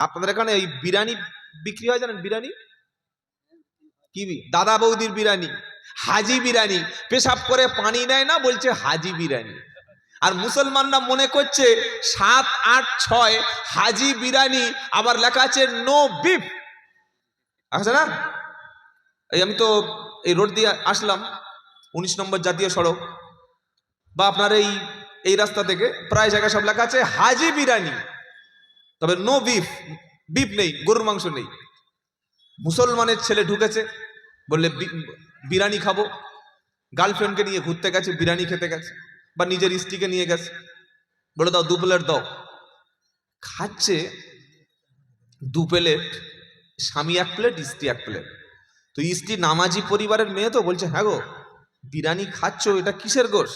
আপনাদের এখানে এই বিরিয়ানি বিক্রি হয় জানেন? বিরিয়ানি কি? দাদা বৌদির বিরিয়ানি, হাজি বিরিয়ানি। পেশাব করে পানি নেয় না, বলছে হাজি বিরিয়ানি। আর মুসলমানরা মনে করছে 7, 8, 6 হাজি বিরিয়ানি, আবার লেখা আছে নো বিফ, আছে না? এই আমি তো এই রোড দিয়ে আসলাম, 19 নম্বর জাতীয় সড়ক, বা আপনার এই রাস্তা থেকে প্রায় জায়গায় সব লেখা আছে হাজি বিরিয়ানি, তবে নো বিফ, বিফ নেই, গরুর মাংস নেই। মুসলমানের ছেলে ঢুকেছে, বললে বিরিয়ানি খাবো, গার্লফ্রেন্ডকে নিয়ে ঘুরতে গেছে, বিরিয়ানি খেতে গেছে, বা নিজের স্ত্রীকে নিয়ে গেছে, বলে দাও 2 প্লেট দাও, খাচ্ছে 2 প্লেট, স্বামী 1 প্লেট, স্ত্রী 1 প্লেট। তো স্ত্রী নামাজি পরিবারের মেয়ে, তো বলছে হ্যাঁ গো বিরিয়ানি খাচ্ছ, এটা কিসের গোশ?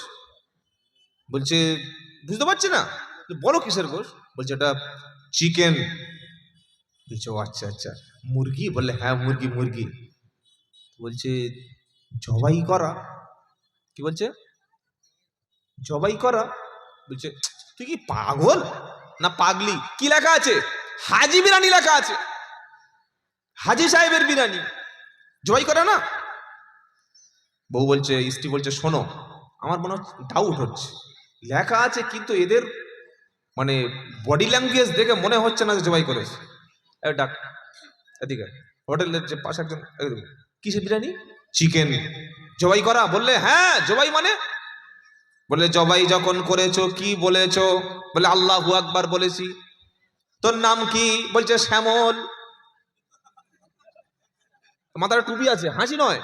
বলছে বুঝতে পারছি না। বলো কিসের গোশ? বলছে এটা চিকেন। বলছে ও আচ্ছা আচ্ছা, মুরগি? বললে হ্যাঁ মুরগি মুরগি। বলছে জবাই করা? কি বলছে? জবাই করা? বলছে তুই কি পাগল না পাগলি? কি লেখা আছে? হাজি বিরিয়ানি লেখা আছে, হাজি সাহেবের বিরিয়ানি, জবাই করা না। বউ বলছে, স্ত্রী বলছে শোনো, আমার মনে হচ্ছে ডাউট হচ্ছে, লেখা আছে কিন্তু এদের মানে বডি ল্যাঙ্গুয়েজ দেখে মনে হচ্ছে না যে জবাই করেছে। ডাক এদিকে, হোটেলের যে পাশে একজন, কিসের বিরিয়ানি? চিকেন। জবাই করা? বললে হ্যাঁ জবাই মানে? বলে জবাই যখন করেছো কি বলেছো? বলে আল্লাহু আকবার বলেছি। তোর নাম কি? বলছে শ্যামল। মাথায় টুপি আছে, হাসি নয়,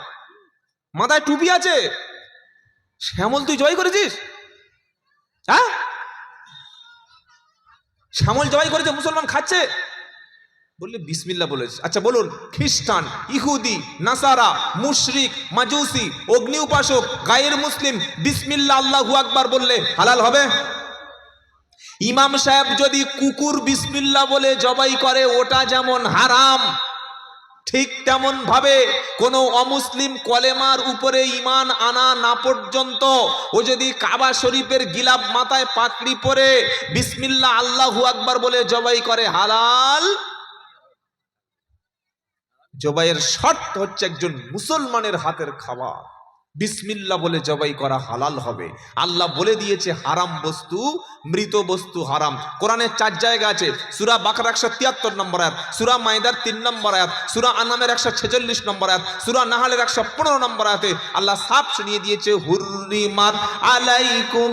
মাথায় টুপি আছে। শ্যামল তুই জবাই করেছিস? হ্যাঁ, শ্যামল জবাই করেছে, মুসলমান খাচ্ছে। বললে বিসমিল্লাহ বলেছে। আচ্ছা বলুন, খ্রিস্টান, ইহুদি, নাসারা, মুশরিক, মাজুসি, অগ্নি উপাসক, গায়ের মুসলিম বিসমিল্লাহ আল্লাহু আকবার বললে হালাল হবে? ইমাম সাহেব যদি কুকুর বিসমিল্লাহ বলে জবাই করে, ওটা যেমন হারাম, ঠিক তেমন ভাবে কোন অমুসলিম কলেমার উপরে ঈমান আনা না পর্যন্ত ও যদি কাবা শরীফের গিলাফ মাথায় পাকড়ি পরে বিসমিল্লাহ আল্লাহু আকবার বলে জবাই করে, হালাল। জবাইয়ের শর্ত হচ্ছে একজন মুসলমানের হাতের খাবার, বিসমিল্লাহ বলে জবাই করা হালাল হবে। আল্লাহ বলে দিয়েছে হারাম বস্তু, মৃত বস্তু হারাম। কোরআনের 4 জায়গা আছে। সূরা বাকারা 173 নম্বর আয়াত, সূরা মাইদার 3 নম্বর আয়াত, সূরা আনামের 146 নম্বর আয়াত, সূরা নাহালের 115 নম্বর আয়াতে আল্লাহ সাফ শুনিয়ে দিয়েছে হুররিমাত আলাইকুম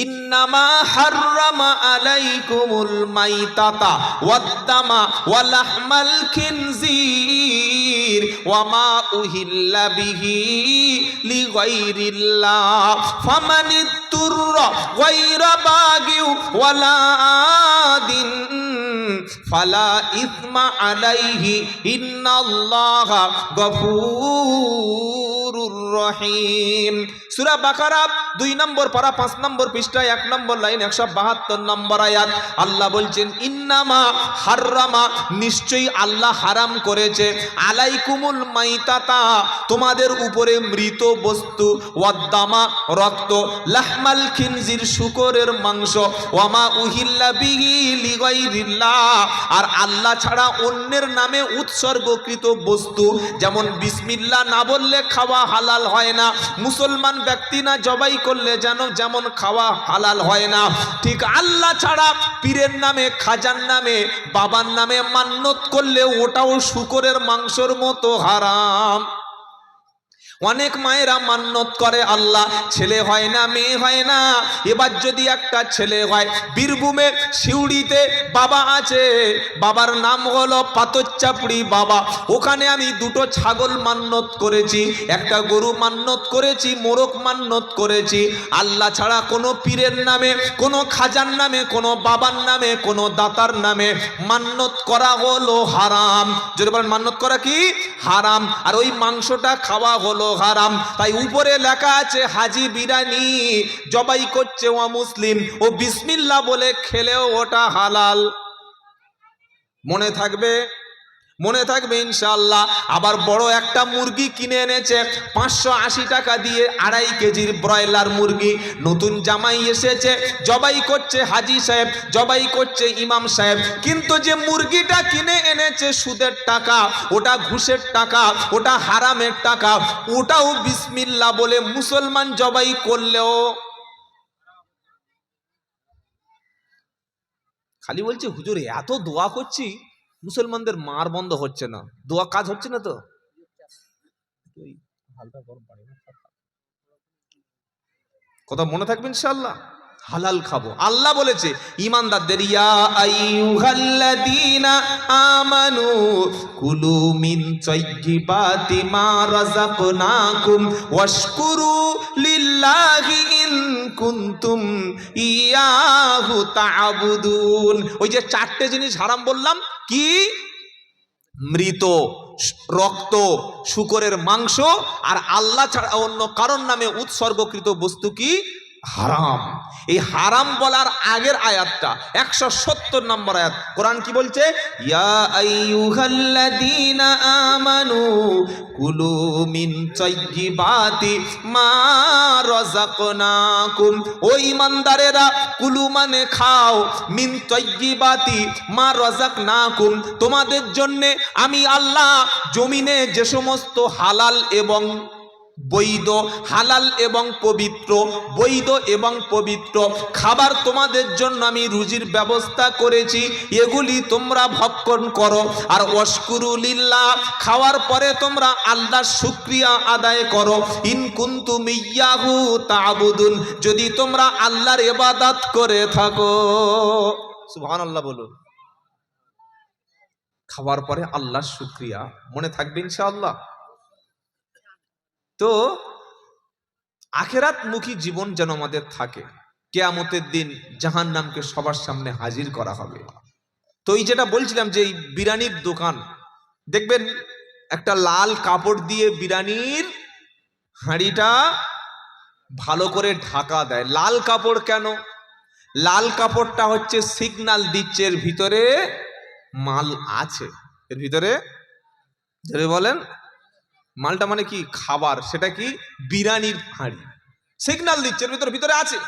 ইন্নামা হাররামা আলাইকুমুল মাইতাতা ওয়াদ-দামা ওয়া লাহমাল খিনজির ওয়া মা উহিল্লা বিহি লিগাইরিল্লাহ ফামানিত্তুররা গায়রা বাগিউ ওয়ালা আদিন ফালা ইসমা আলাইহি ইন্নাল্লাহা গফুরুর রহিম। সূরা বাকারা 2 নম্বর পারা 5 নম্বর পৃষ্ঠা 1 নম্বর লাইন 172 নম্বর আয়াত আল্লাহ বলছেন ইন্নামা হাররামা, নিশ্চয়ই আল্লাহ হারাম করেছে, আলাইকুমুল মাইতাতা, তোমাদের উপরে মৃত বস্তু, ওয়াদ-দামা, রক্ত, লাহমাল খিনজির, শুকরের মাংস, ওয়ামা উহিল্লা বিহি লিগাইরিল্লাহ, আর আল্লাহ ছাড়া অন্যের নামে উৎসর্গকৃত বস্তু। যেমন বিসমিল্লাহ না বললে খাওয়া হালাল হয় না, মুসলমান ব্যক্তি না জবাই করলে যেমন খাওয়া হালাল হয় না, ঠিক আল্লাহ ছাড়া পীরের নামে, খাজার নামে, বাবার নামে মান্যত করলে ওটাও শুকরের মাংসের মতো হারাম। অনেক মায়েরা মান্যত করে আল্লাহ ছেলে হয় না, মেয়ে হয় না, এবার যদি একটা ছেলে হয়, বীরভূমে সিউড়িতে বাবা আছে, বাবার নাম হলো পাতরচাপড়ি বাবা, ওখানে আমি 2টো ছাগল মান্যত করেছি, একটা গরু মান্যত করেছি, মোরগ মান্যত করেছি। আল্লাহ ছাড়া কোনো পীরের নামে, কোনো খাজার নামে, কোনো বাবার নামে, কোনো দাতার নামে মান্যত করা হলো হারাম। যদি বলেন মান্যত করা কি হারাম, আর ওই মাংসটা খাওয়া হলো হারাম। তাই উপরে লেখা আছে হাজি বিরিয়ানি, জবাই করছে অমুসলিম, ও বিসমিল্লাহ বলে খেলেও ওটা হালাল। মনে থাকবে, মনে থাকবে ইনশাআল্লাহ। আবার বড় একটা মুরগি কিনে এনেছে 580 টাকা দিয়ে, 2.5 কেজির ব্রয়লার মুরগি। নতুন জামাই এসেছে, জবাই করছে হাজি সাহেব, জবাই করছে ইমাম সাহেব, কিন্তু যে মুরগিটা কিনে এনেছে সুদের টাকা, ওটা ঘুষের টাকা, ওটা হারামের টাকা, ওটাও বিসমিল্লাহ বলে মুসলমান জবাই করলেও খালি বলছে হুজুর এত দোয়া করছি মুসলমানদের মার বন্ধ হচ্ছে না, দোয়া কাজ হচ্ছে না। তো কথা মনে থাকবে ইনশাআল্লাহ। হালাল খাবো, আল্লাহ বলেছে ঈমানদারদের ইয়া আইয়ুহাল্লাযীনা আমানু কুলু মিন তাইয়্যিবাতি মা রাযাকনাকুম ওয়াশকুরু লিল্লাহি ইন কুনতুম ইয়াহু তা'বুদুন। ওই যে 4টে জিনিস হারাম বললাম, কি? মৃত, রক্ত, শূকরের মাংস আর আল্লাহ ছাড়া অন্য কারোর নামে উৎসর্গকৃত বস্তু কি? হারাম। এই হারাম বলার আগের আয়াতটা 170 নম্বর আয়াত, কোরআন কি বলছে? ইয়া আইয়ুহাল্লাযীনা আমানু কুলু মিন তাইয়্যিবাতি মা রাযাকনাকুম। ও ঈমানদারেরা, কুলু মানে খাও, মিন তাইয়্যিবাতি মা রাযাকনাকুম, তোমাদের জন্য আমি আল্লাহ জমিনে যে সমস্ত হালাল এবং বৈধ, হালাল এবং পবিত্র, বৈধ এবং পবিত্র খাবার তোমাদের জন্য আমি রুজির ব্যবস্থা করেছি, এগুলি তোমরা ভক্ষণ করো। আর ওয়াশকুরু লিল্লাহ, খাওয়ার পরে তোমরা আল্লাহর শুকরিয়া আদায় করো। ইন কুনতুম ইয়াহু তা'বুদুন, যদি তোমরা আল্লাহর ইবাদত করে থাকো। সুবহানাল্লাহ বলুন। খাওয়ার পরে আল্লাহর শুকরিয়া, মনে থাকবে ইনশাআল্লাহ। তো আখিরাতমুখী জীবন যেন আমাদের থাকে। কিয়ামতের দিন জাহান্নামকে সবার সামনে হাজির করা হবে। তো এই যেটা বলছিলাম যে এই বিরিয়ানির দোকান, দেখবেন একটা লাল কাপড় দিয়ে বিরিয়ানির হাঁড়িটা ভালো করে ঢাকা দেয়। লাল কাপড় কেন? লাল কাপড়টা হচ্ছে সিগন্যাল দিচ্ছে এর ভিতরে মাল আছে। এর ভিতরে যদি বলেন মালটা মানে কি? খাবার। সেটা কি? বিরিয়ানির হাঁড়ি। সিগন্যাল দিচ্ছে এর ভিতরে আছে।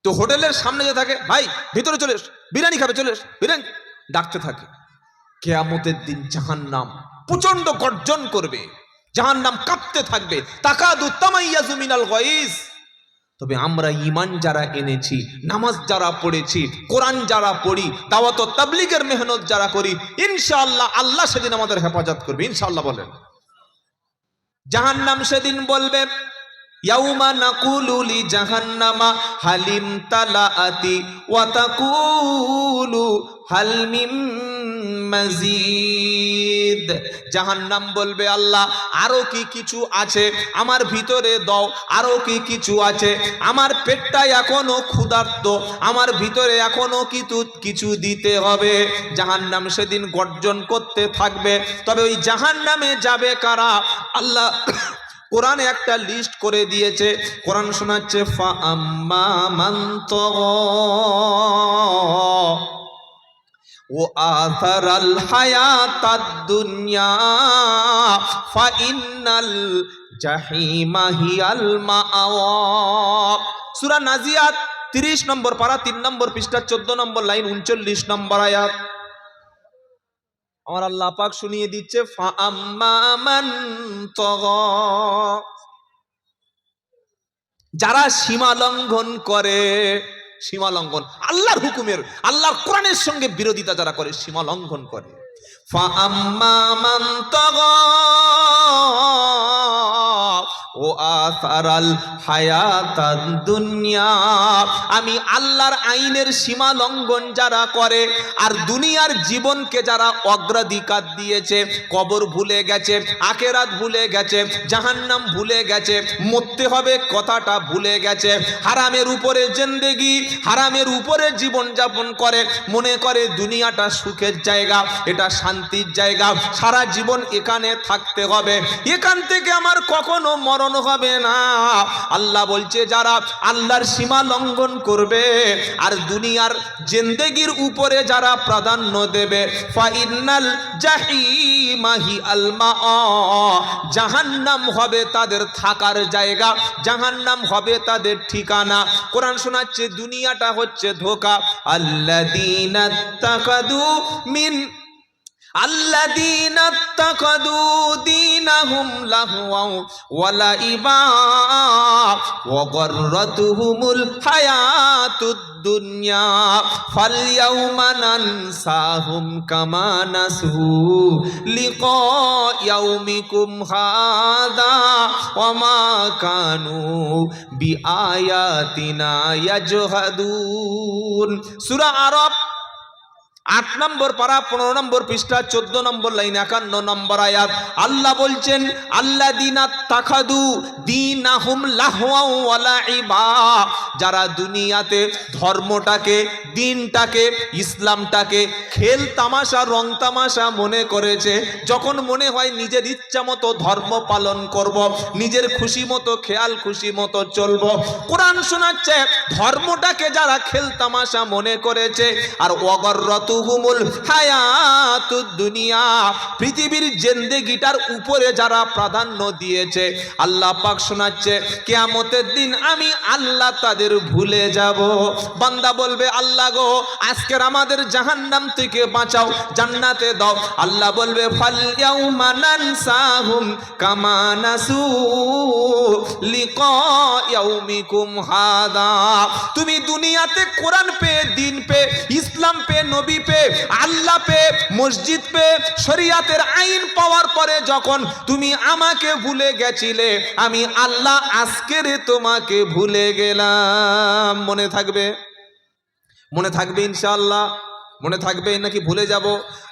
তো হোটেলের সামনে যে থাকে, ভাই ভিতরে চলে এস, বিরিয়ানি খাবে, চলে এস, বিরিয়ানি ডাকতে থাকে। কিয়ামতের দিন জাহান্নাম প্রচন্ড গর্জন করবে, জাহান্নাম কাঁপতে থাকবে, তাকাদু তামাইয়াজু মিনাল গায়জ। তবে আমরা ঈমান যারা এনেছি, নামাজ যারা পড়েছি, কোরআন যারা পড়ি, দাওয়াত ও তাবলীগের মেহনত যারা করি, ইনশাআল্লাহ আল্লাহ সেদিন আমাদের হেফাজত করবে ইনশাআল্লাহ। বলেন। জাহান্নাম সেদিন বলবে ইয়াউমা নাকুলু লি জাহান্নামা হালিম তালাআতি ওয়া তাকুলু হাল মিন মাজিদ। জাহান্নাম বলবে আল্লাহ আরো কি কিছু আছে আমার ভিতরে দাও, আরো কি কিছু আছে, আমার পেটটা এখনো ক্ষুধার্ত, আমার ভিতরে এখনো কিছু দিতে হবে। জাহান্নাম সেদিন গর্জন করতে থাকবে। তবে ওই জাহান্নামে যাবে কারা? আল্লাহ কোরআনে একটা লিস্ট করে দিয়েছে। কোরআন শোনাচ্ছে ফা আম্মা মান তাগা ও আথারাল হায়াতাদ দুনিয়া ফা ইন্নাল জাহিমা হিয়াল মাআওয়া। সূরা নাজিয়াত 30 নম্বর পারা 3 নম্বর পৃষ্ঠা 14 নম্বর লাইন 39 নম্বর আয়াত। আমার আল্লাহ পাক শুনিয়ে দিচ্ছে ফা আম্মা মান তাগা, যারা সীমা লঙ্ঘন করে, সীমা লঙ্ঘন আল্লাহর হুকুমের, আল্লাহর কোরআনের সঙ্গে বিরোধিতা যারা করে, সীমা লঙ্ঘন করে। ফা আম্মা মান তাগা ও আসারাল হায়াতাদ দুনিয়া, আমি আল্লাহর আইনের সীমা লঙ্ঘন যারা করে আর দুনিয়ার জীবনকে যারা অগ্রাধিকার দিয়েছে, কবর ভুলে গেছে, আখিরাত ভুলে গেছে, জাহান্নাম ভুলে গেছে, মরতে হবে কথাটা ভুলে গেছে, হারামের উপরে জিন্দেগি, হারামের উপরে জীবন যাপন করে, মনে করে দুনিয়াটা সুখের জায়গা, এটা শান্তির জায়গা, সারা জীবন এখানে থাকতে হবে, এখান থেকে আমার কখনো মরণ মরণ হবে না। আল্লাহ বলছে যারা আল্লাহর সীমা লঙ্ঘন করবে আর দুনিয়ার জিন্দেগির উপরে যারা প্রাধান্য দেবে, ফাইনাল জাহিমাহি আলমা, জাহান্নাম হবে তাদের থাকার জায়গা, জাহান্নাম হবে তাদের ঠিকানা। কোরআন শোনাচ্ছে দুনিয়াটা হচ্ছে ধোঁকা। আল্লাযীনা তাকাদু মিন الذين اتخذوا دينهم لهوا ولعبا وغرتهم الحياة الدنيا فاليوم ننساهم كما نسوا لقاء يومكم هذا وما كانوا بآياتنا يجحدون। সূরা আরাফ 8 নম্বর পারা 15 নম্বর পৃষ্ঠা 14 নম্বর লাইন 51 নম্বর আয়াত। আল্লাহ বলছেন আল্লাযীনা তাখাদু দীনাহুম লাহওয়া ওয়া লাইবা, যারা দুনিয়াতে ধর্মটাকে, দিনটাকে, ইসলামটাকে খেল তামাশা, রং তামাশা মনে করেছে। যখন মনে হয় নিজের ইচ্ছা মতো ধর্ম পালন করব, নিজের খুশি মতো খেয়াল খুশি মতো চলব। কোরআন শোনাচ্ছে ধর্মটাকে যারা খেল তামাশা মনে করেছে আর ওয়াগররাতু হুমুল হায়াতুদ দুনিয়া, পৃথিবীর জিন্দেগিটার উপরে যারা প্রাধান্য দিয়েছে, আল্লাহ পাক শোনাচ্ছে কিয়ামতের দিন আমি আল্লাহ তাদের ভুলে যাব। বান্দা বলবে আল্লাহ গো আজকের আমাদের জাহান্নাম থেকে বাঁচাও, জান্নাতে দাও। আল্লাহ বলবে ফাল ইয়াউমা নানসাহুম কামা নাসু লিকা ইয়াউমিকুম হাদা। তুমি দুনিয়াতে কোরআন পেয়ে, দিন পেয়ে, ইসলাম পেয়ে, নবী পেয়ে, আল্লাহ পেয়ে, মসজিদ পেয়ে, শরিয়াতের আইন পাওয়ার পরে যখন তুমি আমাকে ভুলে গেছিলে, আমি আল্লাহ আজকের তোমাকে ভুলে গেলাম। মনে থাকবে? মনে থাকবে ইনশাআল্লাহ? মনে থাকবে নাকি ভুলে যাব?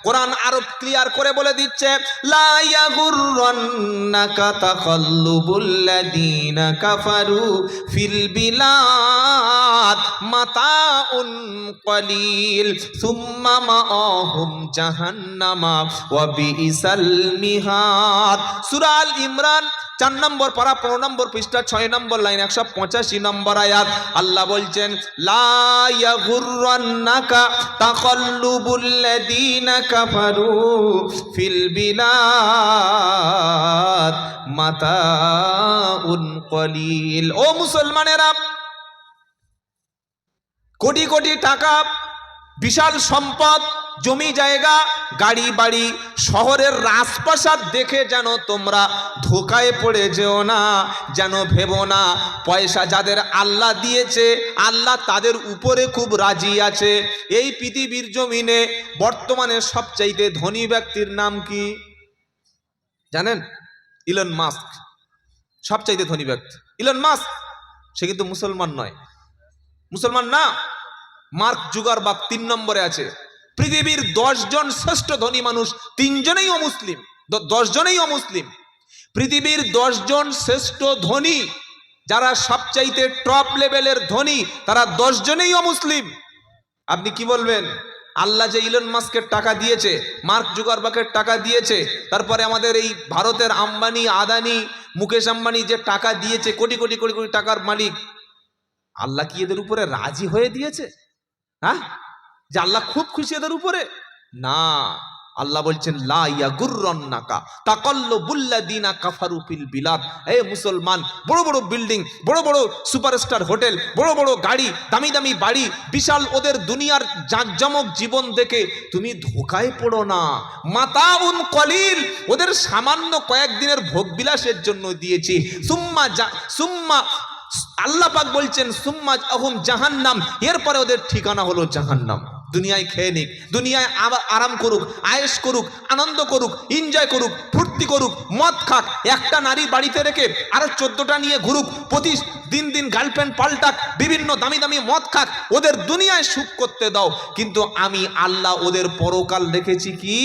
কোরআন আরো ক্লিয়ার করে বলে দিচ্ছে লা ইয়াগুররান্নাকা তাকাল্লুবুল লাযীনা কাফারু ফিল বিলাদ মাতাউন কলিল সুম্মা মাআহুম জাহান্নামা ওয়া বিইসাল মিহাদ। সূরা আল ইমরান 4 নম্বর পারা 15 নম্বর পৃষ্ঠা 6 নম্বর লাইন 185 নম্বর আয়াত। আল্লাহ বলছেন লা ইয়াগুররান্নাকা তাকাল্লুবুল লাযীনা কাফারু ফিল বিলাদ মাতাউন কলিল। ও মুসলমানেরা, কোটি কোটি টাকা, বিশাল সম্পদ, জমি জায়গা, গাড়ি বাড়ি, শহরের রাজপ্রাসাদ দেখে যেন তোমরা ধোকায় পড়ে যেও না, যেন ভেবো না পয়সা যাদের আল্লাহ দিয়েছে আল্লাহ তাদের উপরে খুব রাজি আছে। এই পৃথিবীর জমিনে বর্তমানে সবচাইতে ধনী ব্যক্তির নাম কি জানেন? Elon Musk. সবচাইতে ধনী ব্যক্তি ইলন মাস্ক। সে কিন্তু মুসলমান নয়, মুসলমান না। মার্ক জুগারবার্গ 3 নম্বরে আছে। পৃথিবীর 10 জন শ্রেষ্ঠ ধনী মানুষ 3 জনেই অমুসলিম, 10 জনেই অমুসলিম। পৃথিবীর 10 জন শ্রেষ্ঠ ধনী, যারা সবচাইতে টপ লেভেলের ধনী, তারা 10 জনেই অমুসলিম। আপনি কি বলবেন? আল্লাহ যে ইলন মাস্কের টাকা দিয়েছে, মার্ক জুগারবার্গের টাকা দিয়েছে, তারপরে আমাদের এই ভারতের আম্বানি, আদানি, মুকেশ আম্বানি যে টাকা দিয়েছে, কোটি কোটি কোটি কোটি টাকার মালিক, আল্লাহ কি এদের উপরে রাজি হয়ে দিয়েছে? হ্যাঁ, যে আল্লাহ খুব খুশি এদের উপরে? না, আল্লাহ বলছেন লা ইয়াগুররান্নাকা তাকাল্লুবুল লাযীনা কাফারু ফিল বিলাদ। হে মুসলমান, বড় বড় বিল্ডিং, বড় বড় সুপারস্টার হোটেল, বড় বড় গাড়ি, দামি দামি বাড়ি, বিশাল ওদের দুনিয়ার জাঁকজমক জীবন দেখে তুমি ধোকায় পড়ো না। মাতাউন কলিল, ওদের সামান্য কয়েকদিনের ভোগ বিলাসের জন্য দিয়েছি। সুম্মা আল্লাহ পাক বলছেন সুম্মা আহুম জাহান্নাম, এরপরে ওদের ঠিকানা হলো জাহান্নাম। দুনিয়ায় খেয়ে নিক, দুনিয়ায় আরাম করুক, আয়েশ করুক, আনন্দ করুক, এনজয় করুক, ফুর্তি করুক, মদ খাক, একটা নারী বাড়িতে রেখে আরো 14টা নিয়ে ঘুরুক, প্রতি দিন দিন গার্লফ্রেন্ড পাল্টাক, বিভিন্ন দামি দামি মদ খাক, ওদের দুনিয়ায় সুখ করতে দাও। কিন্তু আমি আল্লাহ ওদের পরকাল রেখেছি কি?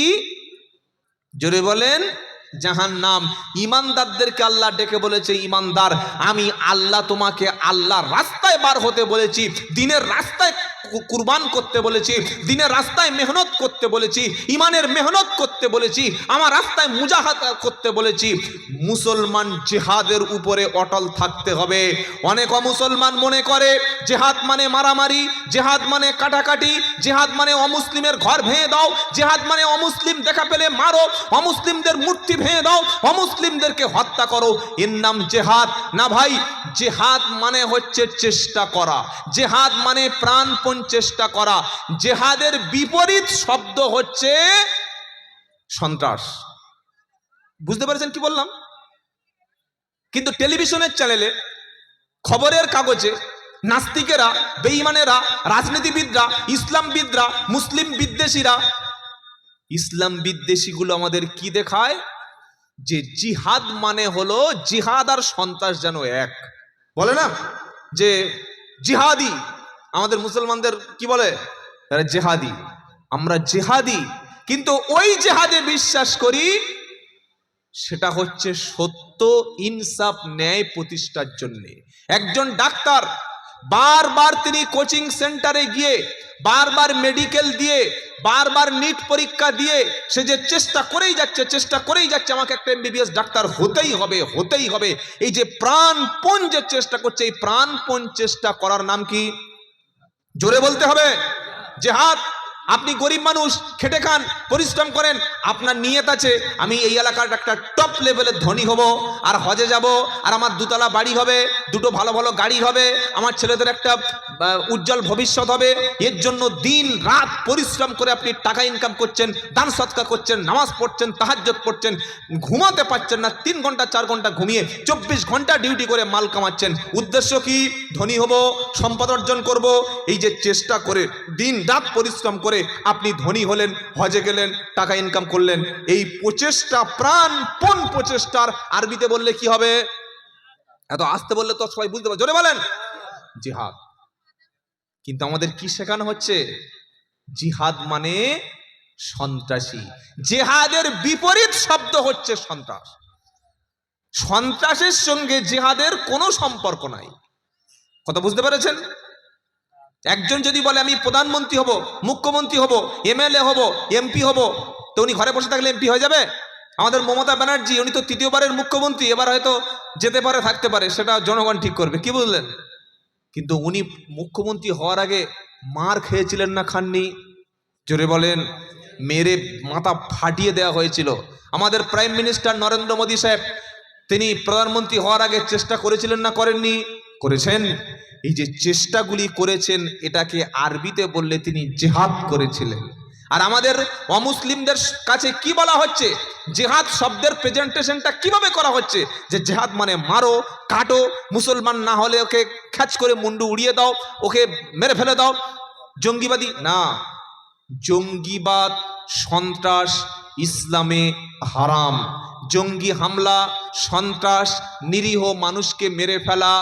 জোরে বলেন জাহান্নাম। ইমানদারদেরকে আল্লাহ ডেকে বলেছে ইমানদার, আমি আল্লাহ তোমাকে আল্লাহর রাস্তায় বার হতে বলেছি, দিনের রাস্তায় কুরবান করতে বলেছি, দিনের রাস্তায় মেহনত করতে বলেছি, ইমানের মেহনত করতে বলেছি, আমার রাস্তায় মুজাহাদা করতে বলেছি। মুসলমান জিহাদের উপরে অটল থাকতে হবে। অনেক অমুসলমান মনে করে জিহাদ মানে মারামারি, জিহাদ মানে কাটাকাটি, জিহাদ মানে অমুসলিমের ঘর ভেঙে দাও, জিহাদ মানে অমুসলিম দেখা পেলে মারো, অমুসলিমদের মূর্তি ভেঙে দাও, অমুসলিমদেরকে হত্যা করো, এর নাম জিহাদ না ভাই। জিহাদ মানে হচ্ছে চেষ্টা করা, জিহাদ মানে প্রাণপণ চেষ্টা করা। জিহাদের বিপরীত শব্দ হচ্ছে সন্ত্রাস। বুঝতে পেরেছেন কি বললাম? কিন্তু টেলিভিশনের চ্যানেলে, খবরের কাগজে নাস্তিকেরা, বেঈমানেরা, রাজনীতিবিদরা, ইসলামবিদরা, মুসলিম বিদ্বেষীরা, ইসলাম বিদ্বেষীগুলো আমাদের কি দেখায়? যে জিহাদ মানে হলো, জিহাদ আর সন্ত্রাস যেন এক। বলে না যে জিহাদি, আমাদের মুসলমানদের কি বলে? তারা জেহাদি, আমরা জেহাদি। কিন্তু ওই জেহাদে বিশ্বাস করি সেটা হচ্ছে সত্য, ইনসাফ, ন্যায় প্রতিষ্ঠার জন্য। একজন ডাক্তার বারবার তিনি কোচিং সেন্টারে গিয়ে, বারবার মেডিকেল দিয়ে, বারবার নিট পরীক্ষা দিয়ে সে যে চেষ্টা করেই যাচ্ছে আমাকে একটা এমবিবিএস ডাক্তার হতেই হবে, হতেই হবে। এই যে প্রাণপণ যে চেষ্টা করছে, এই প্রাণপণ চেষ্টা করার নাম কি? জোরে বলতে হবে, জিহাদ। আপনি গরিব মানুষ, খেটে খান, পরিশ্রম করেন, আপনার নিয়ত আছে আমি এই এলাকার একটা টপ লেভেলের ধনী হব, আর হজে যাব, আর আমার দুতলা বাড়ি হবে, দুটো ভালো ভালো গাড়ি হবে, আমার ছেলেদের একটা উজ্জ্বল ভবিষ্যৎ হবে। এর জন্য দিন রাত পরিশ্রম করে আপনি টাকা ইনকাম করছেন, দান সৎকার করছেন, নামাজ পড়ছেন, তাহাজ্জুদ পড়ছেন, ঘুমাতে পারছেন না, 3 ঘন্টা 4 ঘন্টা ঘুমিয়ে 24 ঘন্টা ডিউটি করে মাল কামাচ্ছেন। উদ্দেশ্য কি? ধনী হব, সম্পদ অর্জন করব। এই যে চেষ্টা করে দিন রাত পরিশ্রম করে আপনি ধনী হলেন, হজে গেলেন, টাকা ইনকাম করলেন, এই প্রচেষ্টা, প্রাণপণ প্রচেষ্টার আরবিতে বললে কি হবে? এত আস্তে বললে তো সবাই বুঝতে পারবে, জোরে বলেন, জিহাদ। কিন্তু আমাদের কি শেখানো হচ্ছে? জিহাদ মানে সন্ত্রাসী। জিহাদের বিপরীত শব্দ হচ্ছে সন্ত্রাস। সন্ত্রাসের সঙ্গে জিহাদের কোনো সম্পর্ক নাই। কথা বুঝতে পেরেছেন? একজন যদি বলে আমি প্রধানমন্ত্রী হব, মুখ্যমন্ত্রী হব, এমএলএ হব, এমপি হব, তো উনি ঘরে বসে থাকলে এমপি হয়ে যাবে? আমাদের মমতা ব্যানার্জি, উনি তো 3য়বারের মুখ্যমন্ত্রী, এবার হয়তো যেতে পারে, থাকতে পারে, সেটা জনগণ ঠিক করবে, কি বুঝলেন? কিন্তু উনি মুখ্যমন্ত্রী হওয়ার আগে মার খেয়েছিলেন না খাননি? জোরে বলেন। মেরে মাথা ফাটিয়ে দেওয়া হয়েছিল। আমাদের প্রাইম মিনিস্টার নরেন্দ্র মোদী সাহেব, তিনি প্রধানমন্ত্রী হওয়ার আগে চেষ্টা করেছিলেন না করেননি? করেছেন। এই যে চেষ্টাগুলি করেছেন, এটাকে আরবিতে বললে তিনি জিহাদ করেছিলেন। আর আমাদের অমুসলিমদের কাছে কি বলা হচ্ছে? জিহাদ শব্দের প্রেজেন্টেশনটা কিভাবে করা হচ্ছে? যে জিহাদ মানে মারো, কাটো, মুসলমান না হলে ওকে খ্যাচ করে মুন্ডু উড়িয়ে দাও, ওকে মেরে ফেলে দাও, জঙ্গিবাদী না। জঙ্গিবাদ, সন্ত্রাস ইসলামে হারাম। জঙ্গি হামলা, সন্ত্রাস, নিরীহ মানুষকে মেরে ফেলা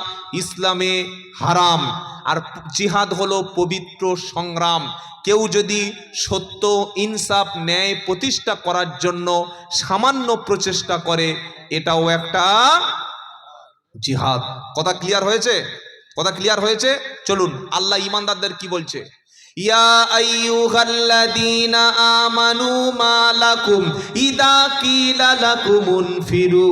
ইসলামে হারাম। আর জিহাদ হলো পবিত্র সংগ্রাম। কেউ যদি সত্য, ইনসাফ, ন্যায় প্রতিষ্ঠা করার জন্য সামান্য প্রচেষ্টা করে, এটাও একটা জিহাদ। কথা ক্লিয়ার হয়েছে? কথা ক্লিয়ার হয়েছে? চলুন আল্লাহ ইমানদারদের কি বলছে। ইয়া আইয়ুহাল্লাযীনা আমানু মা লাকুম ইযা কিলা লাকুম উনফিরু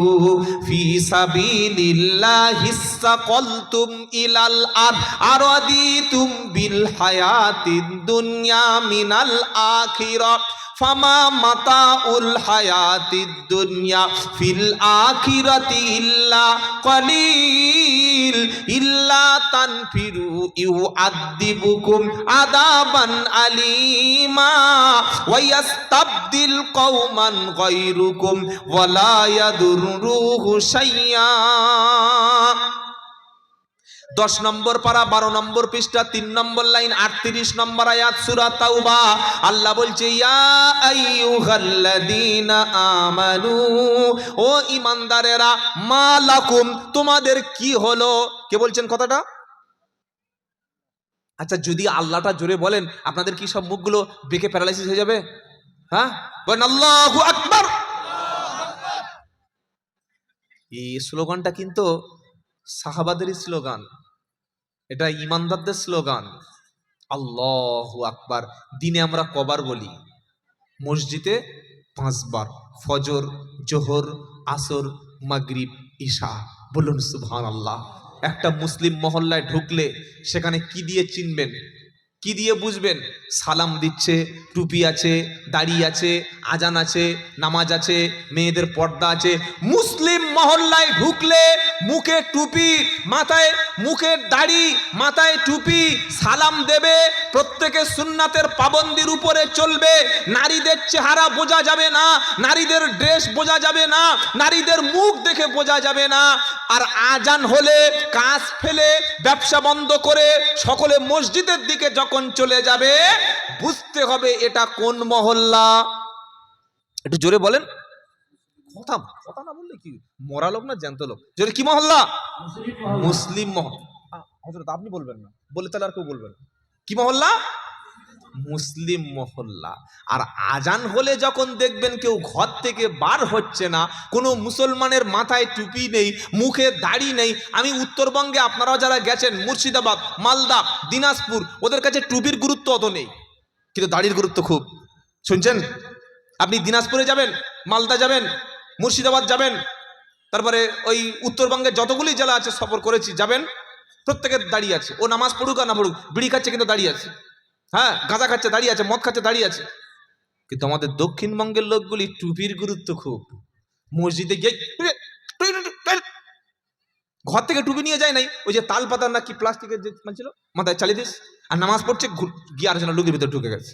ফি সাবিলিল্লাহি ইসতাকালতুম ইলাল আরদ আরাদিতুম বিল হায়াতিদ দুনিয়া মিনাল আখিরাহ ফামা মাতাউল হায়াতিদ দুনিয়া ফিল আখিরাতি ইল্লা কলিল ইল্লা তানফিরু ইউআযিবুকুম আযাবান আলীমা ওয়া ইয়াস্তাবদিল কওমান গায়রুকুম ওয়া লা ইয়াদুররুহু শাইয়্যা। 10 নম্বর পারা 12 নম্বর পৃষ্ঠা 3 নম্বর লাইন 38 নম্বর আয়াত সূরা তাওবা। আল্লাহ বলছে ইয়া আইয়ুহাল্লাযীনা আমানু, ও ঈমানদারেরা, মা লাকুম, তোমাদের কি হলো? কে বলছেন কথাটা? আচ্ছা, যদি আল্লাহটা জোরে বলেন, আপনাদের কি সব মুখগুলো বেঁকে প্যারালাইসিস হয়ে যাবে? হ্যাঁ, বলেন আল্লাহু আকবার। এই স্লোগানটা কিন্তু সাহাবাদেরই স্লোগান, এটা ইমানদারদের স্লোগান। আল্লাহু আকবার। দিনে আমরা কবার বলি? মসজিদে 5 বার, ফজর, জোহর, আসর, মাগরিব, ঈশা। বলুন সুবহানাল্লাহ। একটা মুসলিম মহল্লায় ঢুকলে সেখানে কি দিয়ে চিনবেন, কি দিয়ে বুঝবেন? সালাম দিচ্ছে, টুপি আছে, দাড়ি আছে, আজান আছে, নামাজ আছে, মেয়েদের পর্দা আছে। মুসলিম মহল্লায় ঢুকলে মুখে টুপি, মাথায় মুখের দাড়ি, মাথায় টুপি, সালাম দেবে, প্রত্যেকে সুন্নাতের পাবন্দির উপরে চলবে। নারীদের চেহারা বোঝা যাবে না, নারীদের ড্রেস বোঝা যাবে না, নারীদের মুখ দেখে বোঝা যাবে না। আর আজান হলে কাজ ফেলে ব্যবসা বন্ধ করে সকলে মসজিদের দিকে যখন চলে যাবে, বুঝতে হবে এটা কোন মহল্লা। একটু জোরে বলেন। কথা কথা না বললে কি, মরা লোক না জ্যান্ত লোক? জোরে, কি মহল্লা? মুসলিম মহল্লা। হযরত আপনি বলবেন না, বলে তাহলে আর কেউ বলবেন না। কি মহল্লা? মুসলিম মহল্লা। আর আজান হলে যখন দেখবেন কেউ ঘর থেকে বার হচ্ছে না, কোনো মুসলমানের মাথায় টুপি নেই, মুখে দাড়ি নেই। আমি উত্তরবঙ্গে, আপনারাও যারা গেছেন, মুর্শিদাবাদ, মালদা, দিনাজপুর, ওদের কাছে টুপির গুরুত্ব অত নেই, কিন্তু দাড়ির গুরুত্ব খুব। শুনছেন? আপনি দিনাজপুরে যাবেন, মালদা যাবেন, মুর্শিদাবাদ যাবেন, তারপরে ওই উত্তরবঙ্গের যতগুলি জেলা আছে সফর করেছি, যাবেন, প্রত্যেকের দাড়ি আছে। ও নামাজ পড়ুক আর না পড়ুক, বিড়ি খাচ্ছে কিন্তু দাড়ি আছে, হ্যাঁ, গাঁজা খাচ্ছে দাঁড়িয়ে আছে, মদ খাচ্ছে দাঁড়িয়ে আছে। কিন্তু আমাদের দক্ষিণবঙ্গের লোকগুলি টুপির গুরুত্ব খুব। মসজিদে গিয়ে ঘর থেকে টুপি নিয়ে যায় নাই, ওই যে তাল পাতার না কি প্লাস্টিকের যে ছিল, মাথায় চালিয়ে দিস, আর নামাজ পড়ছে, গিয়ে আর লোকের ভিতরে ঢুকে গেছে।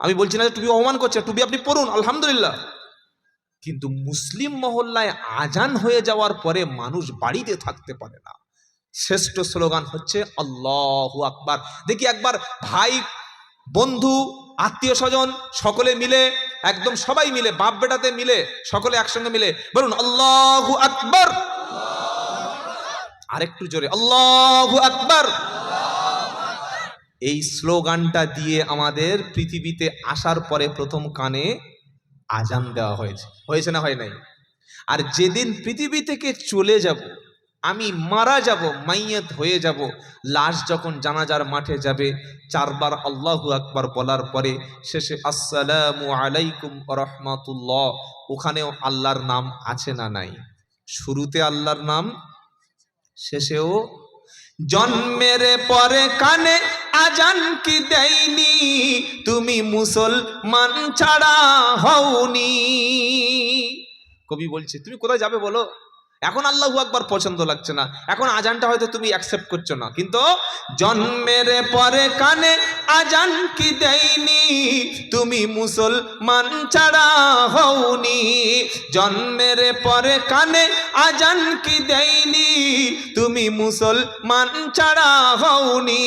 আমি বলছি না যে টুপি অপমান করছে, টুপি আপনি পড়ুন, আলহামদুলিল্লাহ। কিন্তু মুসলিম মহল্লায় আজান হয়ে যাওয়ার পরে মানুষ বাড়িতে থাকতে পারে না। শ্রেষ্ঠ স্লোগান হচ্ছে আল্লাহু আকবার। দেখি একবার ভাই, বন্ধু, আত্মীয় স্বজন সকলে মিলে, একদম সবাই মিলে, বাপ বেটাতে মিলে, সকলে একসঙ্গে মিলে বলুন আল্লাহু আকবার। আরেকটু জোরে, আল্লাহু আকবার। এই স্লোগানটা দিয়ে আমাদের পৃথিবীতে আসার পরে প্রথম কানে আজান দেওয়া হয়েছে। হয়েছে না হয় নাই? আর যেদিন পৃথিবী থেকে চলে যাব, আমি মারা যাব, মাইয়াত হয়ে যাব, লাশ যখন জানাজার মাঠে যাবে, 4 বার আল্লাহু আকবার বলার পরে শেষে আসসালামু আলাইকুম ওয়া রাহমাতুল্লাহ, ওখানেও আল্লাহর নাম আছে না নাই? শুরুতে আল্লাহর নাম, শেষেও। জন্মের পরে কানে আজান কি দেয়নি, তুমি মুসলমান ছাড়া হওনি। কবি বলছে, তুমি কোথায় যাবে বলো? এখন আল্লাহু আকবার পছন্দ লাগছে না, এখন আজানটা হয়তো তুমি অ্যাকসেপ্ট করছো না, কিন্তু জন্মের পরে কানে আজান কি দেয়নি, তুমি মুসলমান ছাড়া হওনি। জন্মের পরে কানে আজান কি দেয়নি, তুমি মুসলমান ছাড়া হওনি।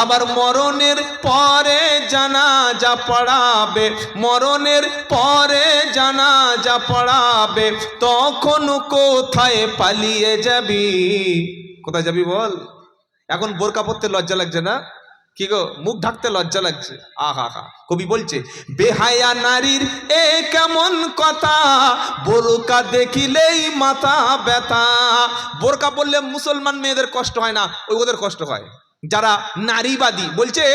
আবার মরণের পরে জানাজা পড়াবে, মরণের পরে জানাজা পড়াবে, তখন কোথায় পালিয়ে যাবি? কোথায় যাবি বল? এখন বোরকা পরতে লজ্জা লাগছে না? কি গো, মুখ ঢাকতে লজ্জা লাগছে। আহা হা। কবি বলছে, বেহায়া নারীর এ কেমন কথা, বোরকা দেখিলেই মাথা ব্যথা। বোরকা বললে মুসলমান মেয়েদের কষ্ট হয় না, ওই ওদের কষ্ট হয়। যারা নারীবাদী বলছে,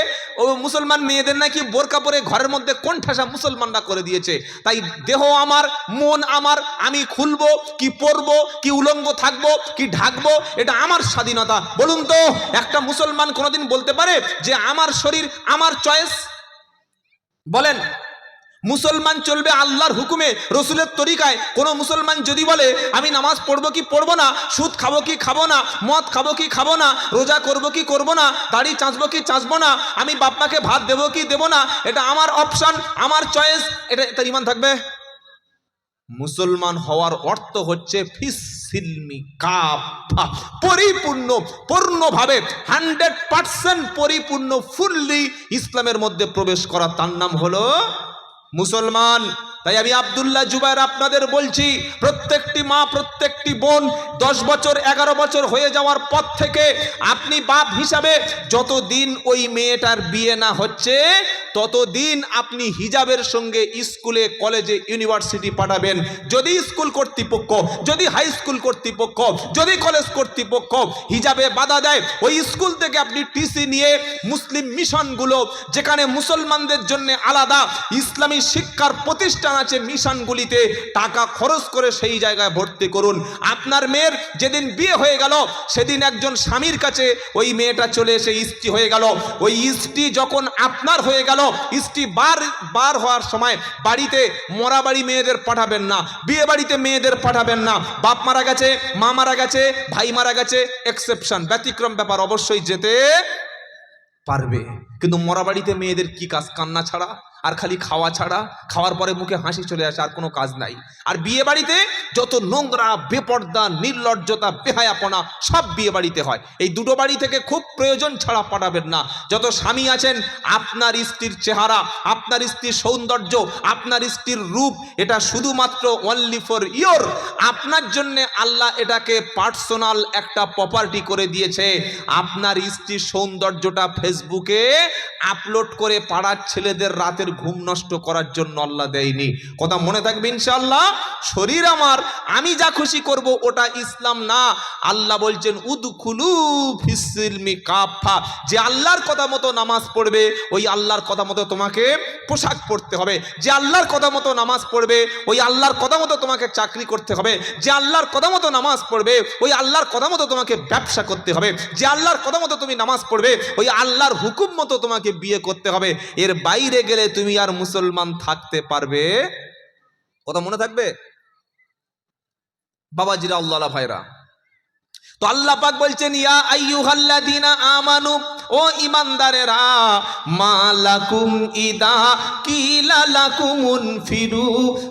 ও মুসলমান মেয়েদের নাকি বোরকা পরে ঘরের মধ্যে কোন ঠাসা মুসলমানরা করে দিয়েছে, তাই দেহ আমার, মন আমার, আমি খুলবো কি পরবো, কি উলঙ্গ থাকবো কি ঢাকবো, এটা আমার স্বাধীনতা। বলুন তো, একটা মুসলমান কোনোদিন বলতে পারে যে আমার শরীর আমার চয়েস? বলেন। মুসলমান চলবে আল্লাহর হুকুমে, রসুলের তরিকায়। কোনো মুসলমান যদি বলে আমি নামাজ পড়বো কি পড়বো না, সুদ খাবো কি খাবো না, মদ খাবো কি খাবো না, রোজা করবো কি করবো না, দাড়ি চাঁচবো কি চাঁচবো না, আমি বাপ মাকে ভাত দেবো কি দেবো না, এটা আমার অপশন, আমার চয়েস, এটা তার ঈমান থাকবে? মুসলমান হওয়ার অর্থ হচ্ছে ফিসসিলমি কাফা, পরিপূর্ণ, পূর্ণভাবে 100% পরিপূর্ণ, ফুললি ইসলামের মধ্যে প্রবেশ করা, তার নাম হলো মুসলমান। তাই আমি আব্দুল্লাহ জুবায়ের আপনাদের বলছি, প্রত্যেকটি মা, প্রত্যেকটি বোন 10 বছর 11 বছর হয়ে যাওয়ার পর থেকে আপনি বাপ হিসাবে যতদিন ওই মেয়েটার বিয়ে না হচ্ছে, ততদিন আপনি হিজাবের সঙ্গে স্কুলে কলেজে ইউনিভার্সিটি পাঠাবেন। যদি স্কুল কর্তৃপক্ষ, যদি হাই স্কুল কর্তৃপক্ষ, যদি কলেজ কর্তৃপক্ষ হিজাবে বাধা দেয়, ওই স্কুল থেকে আপনি টিসি নিয়ে মুসলিম মিশনগুলো, যেখানে মুসলমানদের জন্য আলাদা ইসলামী শিক্ষার প্রতিষ্ঠান আছে, মিশনগুলিতে টাকা খরচ করে সেই জায়গায় ভর্তি করুন। আপনার মেয়ের যেদিন বিয়ে হয়ে গেল, সেদিন একজন স্বামীর কাছে ওই মেয়েটা চলে এসে স্ত্রী হয়ে গেল। ওই স্ত্রী যখন আপনার হয়ে গেল, স্ত্রী বার হওয়ার সময় বাড়িতে মরা বাড়ি মেয়েদের পাঠাবেন না, বিয়ে বাড়িতে মেয়েদের পাঠাবেন না। বাপ মারা গেছে, মা মারা গেছে, ভাই মারা গেছে, এক্সেপশন, ব্যতিক্রম ব্যাপার, অবশ্যই যেতে পারবে। কিন্তু মরা বাড়িতে মেয়েদের কি কাজ? কান্না ছাড়া আর খালি খাওয়া ছাড়া, খাওয়ার পরে মুখে হাসি চলে আসে, আর কোনো কাজ নাই। আর বিয়ে বাড়িতে যত নোংরা, বেপর্দা, নির্লজ্জতা, বেহায়াপনা সব বিয়ে বাড়িতে হয়। এই দুটো বাড়ি থেকে খুব প্রয়োজন ছাড়া পাঠাবেন না। যত স্বামী আছেন, আপনার স্ত্রীর চেহারা, আপনার স্ত্রীর সৌন্দর্য, আপনার স্ত্রীর রূপ, এটা শুধুমাত্র অনলি ফর ইয়োর, আপনার জন্য আল্লাহ এটাকে পার্সোনাল একটা প্রপার্টি করে দিয়েছে। আপনার স্ত্রীর সৌন্দর্যটা ফেসবুকে আপলোড করে পাড়ার ছেলেদের রাতের ঘুম নষ্ট করার জন্য আল্লাহ দেয়নি। কথা মনে থাকবে ইনশাআল্লাহ। শরীর আমার, আমি যা খুশি করব ওটা ইসলাম না। আল্লাহ বলছেন উদখুলু ফিসসিলমি কাফা, যে আল্লাহর কথা মতো নামাজ পড়বে, ওই আল্লাহর কথা মতো তোমাকে পোশাক পরতে হবে। যে আল্লাহর কথা মতো নামাজ পড়বে, ওই আল্লাহর কথা মতো তোমাকে চাকরি করতে হবে। যে আল্লাহর কথা মতো নামাজ পড়বে, ওই আল্লাহর কথা মতো তোমাকে ব্যবসা করতে হবে। যে আল্লাহর কথা মতো তুমি নামাজ পড়বে, ওই আল্লাহর হুকুম মতো তোমাকে বিয়ে করতে হবে। এর বাইরে গেলে তুমি আর মুসলমান থাকতে পারবে? কথা মনে থাকবে বাবাজিরা, আল্লাহ ভাইরা। তো আল্লাহ পাক বলছেন ইয়া আইয়ুহাল্লাযীনা আমানু, ও ঈমানদারেরা, মালাকুম ইদা কিলা লাকুমুন ফিরু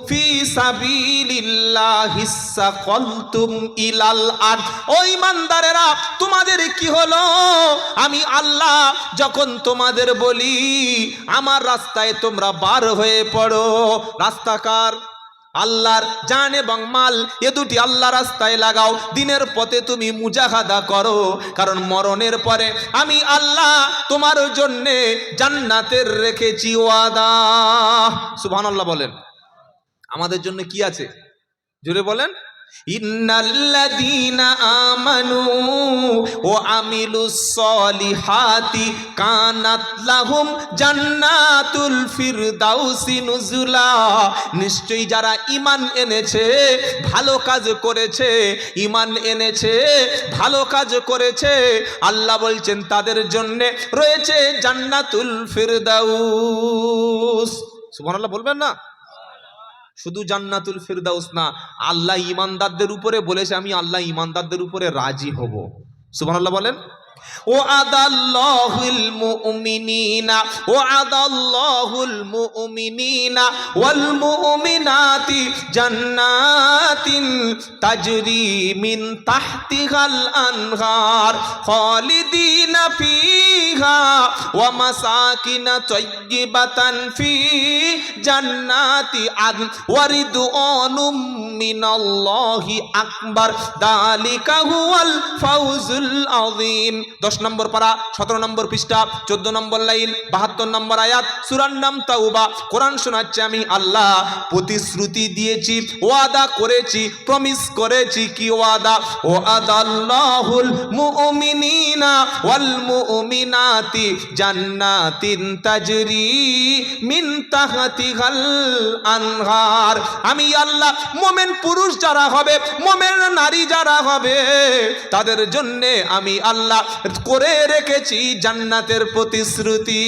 ফি সাবিলিল্লাহি সাকালতুম ইলাল আরদ। ও ঈমানদারেরা, তোমাদের কি হলো? আমি আল্লাহ যখন তোমাদের বলি আমার রাস্তায় তোমরা বার হয়ে পড়ো। রাস্তাকার আল্লাহর জান এবং মাল, এ দুটি আল্লাহ রাস্তায় লাগাও। দিনের পথে তুমি মুজাহাদা করো, কারণ মরণের পরে আমি আল্লাহ তোমার জন্য জান্নাতের রেখেছি ওয়াদা। সুবহানাল্লাহ বলেন। আমাদের জন্য কি আছে জোরে বলেন। ইন্নাল্লাযীনা আমানু ওয়া আমিলুস সলিহাতি কানাত লাহুম জান্নাতুল ফিরদাউসি নুজুলা। নিশ্চয়ই যারা ঈমান এনেছে, ভালো কাজ করেছে, ঈমান এনেছে, ভালো কাজ করেছে, আল্লাহ বলছেন তাদের জন্য রয়েছে জান্নাতুল ফিরদাউস। সুবহানাল্লাহ বলবেন না? শুধু জান্নাতুল ফিরদাউস না, আল্লাহ ঈমানদারদের উপরে বলেছে আমি আল্লাহ ঈমানদারদের উপরে রাজি হব। সুবহানাল্লাহ বলেন। ওয়াদাল্লাহুল মুমিনিনা ওয়াদাল্লাহুল মুমিনিনা ওয়াল মুমিনাতি জান্নাতিন তাজরি মিন তাহতিহাল আনহার খালিদিনা ফিহা ওয়া মাসাকিনা তাইয়্যিবাতান ফি জান্নাতি আদন ওয়া রিদওয়ানুম মিনাল্লাহি আকবার যালিকা হুয়াল ফাউজুল আযীম। 10 নম্বর পারা, 17 নম্বর পৃষ্ঠা, 14 নম্বর লাইন, 72 নম্বর আয়াত, সূরার নাম তাওবা। কোরআন শোনাচ্ছে আমি আল্লাহ প্রতিশ্রুতি দিয়েছি, ওয়াদা করেছি, প্রমিস করেছি। কি ওয়াদা? ওয়াদাল্লাহুল মুমিনিনা ওয়াল মুমিনাতি জান্নাতিন তাজরি মিন তাহতিহাল আনহার। আমি আল্লাহ মুমিন পুরুষ যারা হবে, মুমিন নারী যারা হবে, তাদের জন্য আমি আল্লাহ করে রেখেছি জান্নাতের প্রতিশ্রুতি।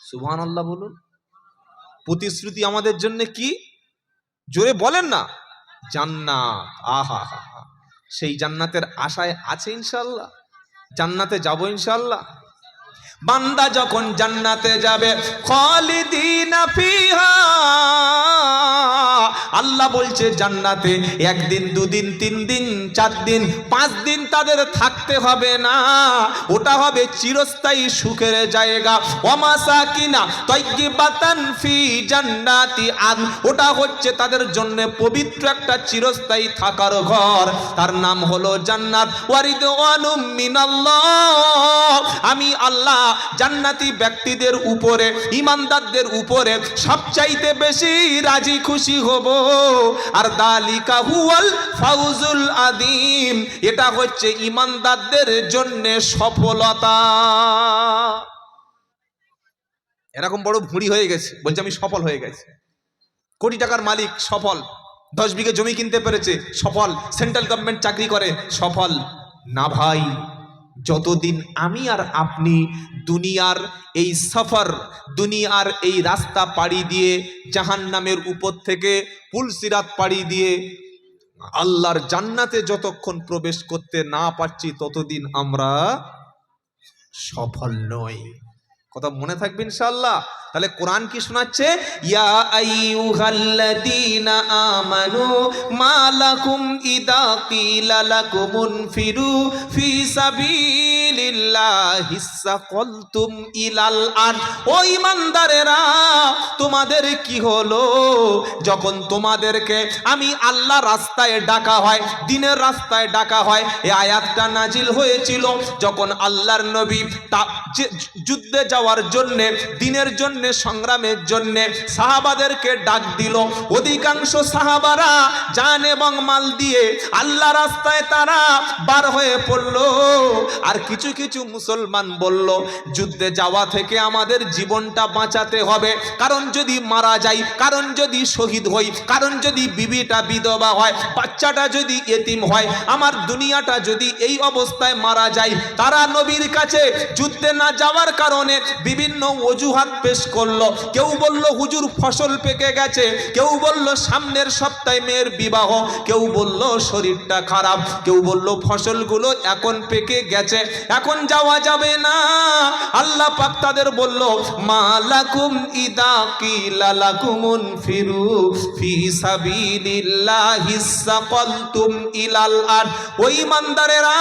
সুবহানাল্লাহ বলুন। প্রতিশ্রুতি আমাদের জন্য কি জোরে বলেন না? জান্নাত। আহা হা হা, সেই জান্নাতের আশায় আছে ইনশাআল্লাহ। জান্নাতে যাব ইনশাআল্লাহ। বান্দা যখন জান্নাতে যাবে, খালিদিনা ফিহা আল্লাহ বলছে জান্নাতে একদিন, দুদিন, 3 দিন, 4 দিন, 5 দিন তাদের থাকতে হবে না, ওটা হবে চিরস্থায়ী সুখের জায়গা। ওয়ামাসাকিনা তাইয়্যিবাতান ফি জান্নাতি আদন, ওটা হচ্ছে তাদের জন্য পবিত্র একটা চিরস্থায়ী থাকার ঘর, তার নাম হলো জান্নাত। ওয়ারিদওয়ানুম মিনাল্লাহ, আমি আল্লাহ জান্নাতি ব্যক্তিদের উপরে, ঈমানদারদের উপরে সবচাইতে বেশি রাজি খুশি হব। আর দালিকা হুয়াল ফাউজুল আযীম, এটা হচ্ছে ঈমানদারদের জন্য সফলতা। এরকম বড় ভুঁড়ি হয়ে গেছে, বলছে আমি সফল হয়ে গেছি, কোটি টাকার মালিক সফল, 10 বিঘে জমি কিনতে পেরেছে সফল, সেন্ট্রাল গভর্নমেন্ট চাকরি করে সফল। না ভাই, যতদিন আমি আর আপনি দুনিয়ার এই সফর, দুনিয়ার এই রাস্তা পাড়ি দিয়ে, জাহান্নামের উপর থেকে পুলসিরাত পাড়ি দিয়ে আল্লাহর জান্নাতে যতক্ষণ প্রবেশ করতে না পারছি, ততদিন আমরা সফল নই। কথা মনে থাকবে ইনশাআল্লাহ। তাহলে কোরআন কি শোনাচ্ছে? ইয়া আইয়ুহাল্লাযীনা আমানু মা লাকুম ইযা কিলা লাকুমুনফিরু ফি সাবিলিল্লাহি সাকালতুম ইলাল আরদ, ও ঈমানদারেরা তোমাদের কি হলো যখন তোমাদেরকে আমি আল্লাহ রাস্তায় ডাকা হয়, দ্বীনের রাস্তায় ডাকা হয়। এই আয়াতটা নাজিল হয়েছিল যখন আল্লাহর নবী যুদ্ধে যাওয়ার জন্য, দ্বীনের জন্য, সংগ্রামের জন্য সাহাবাদেরকে ডাক দিল। অধিকাংশ সাহাবারা জান এবং মাল দিয়ে আল্লাহ রাস্তায় তারা বার হয়ে পড়ল। আর কিছু কিছু মুসলমান বলল যুদ্ধে যাওয়া থেকে আমাদের জীবনটা বাঁচাতে হবে, কারণ যদি মারা যাই, কারণ যদি শহীদ হই, কারণ যদি বিবিটা বিধবা হয়, বাচ্চাটা যদি এতিম হয়, আমার দুনিয়াটা যদি এই অবস্থায় মারা যায়। তারা নবীর কাছে যুদ্ধে না যাওয়ার কারণে বিভিন্ন অজুহাত পেশ করলো। কেউ বলল হুজুর ফসল পেকে গেছে, কেউ বলল সামনের সপ্তাহে মেয়ের বিবাহ, কেউ বলল শরীরটা খারাপ, কেউ বলল ফসলগুলো এখন পেকে গেছে, এখন যাওয়া যাবে না। আল্লাহ পাক তাদের বলল মালাকুম ইদা কিলা লাকুমুনফিরু ফি সাবিলিল্লাহি সাকালতুম ইলাল আরদ, ও ঈমানদারেরা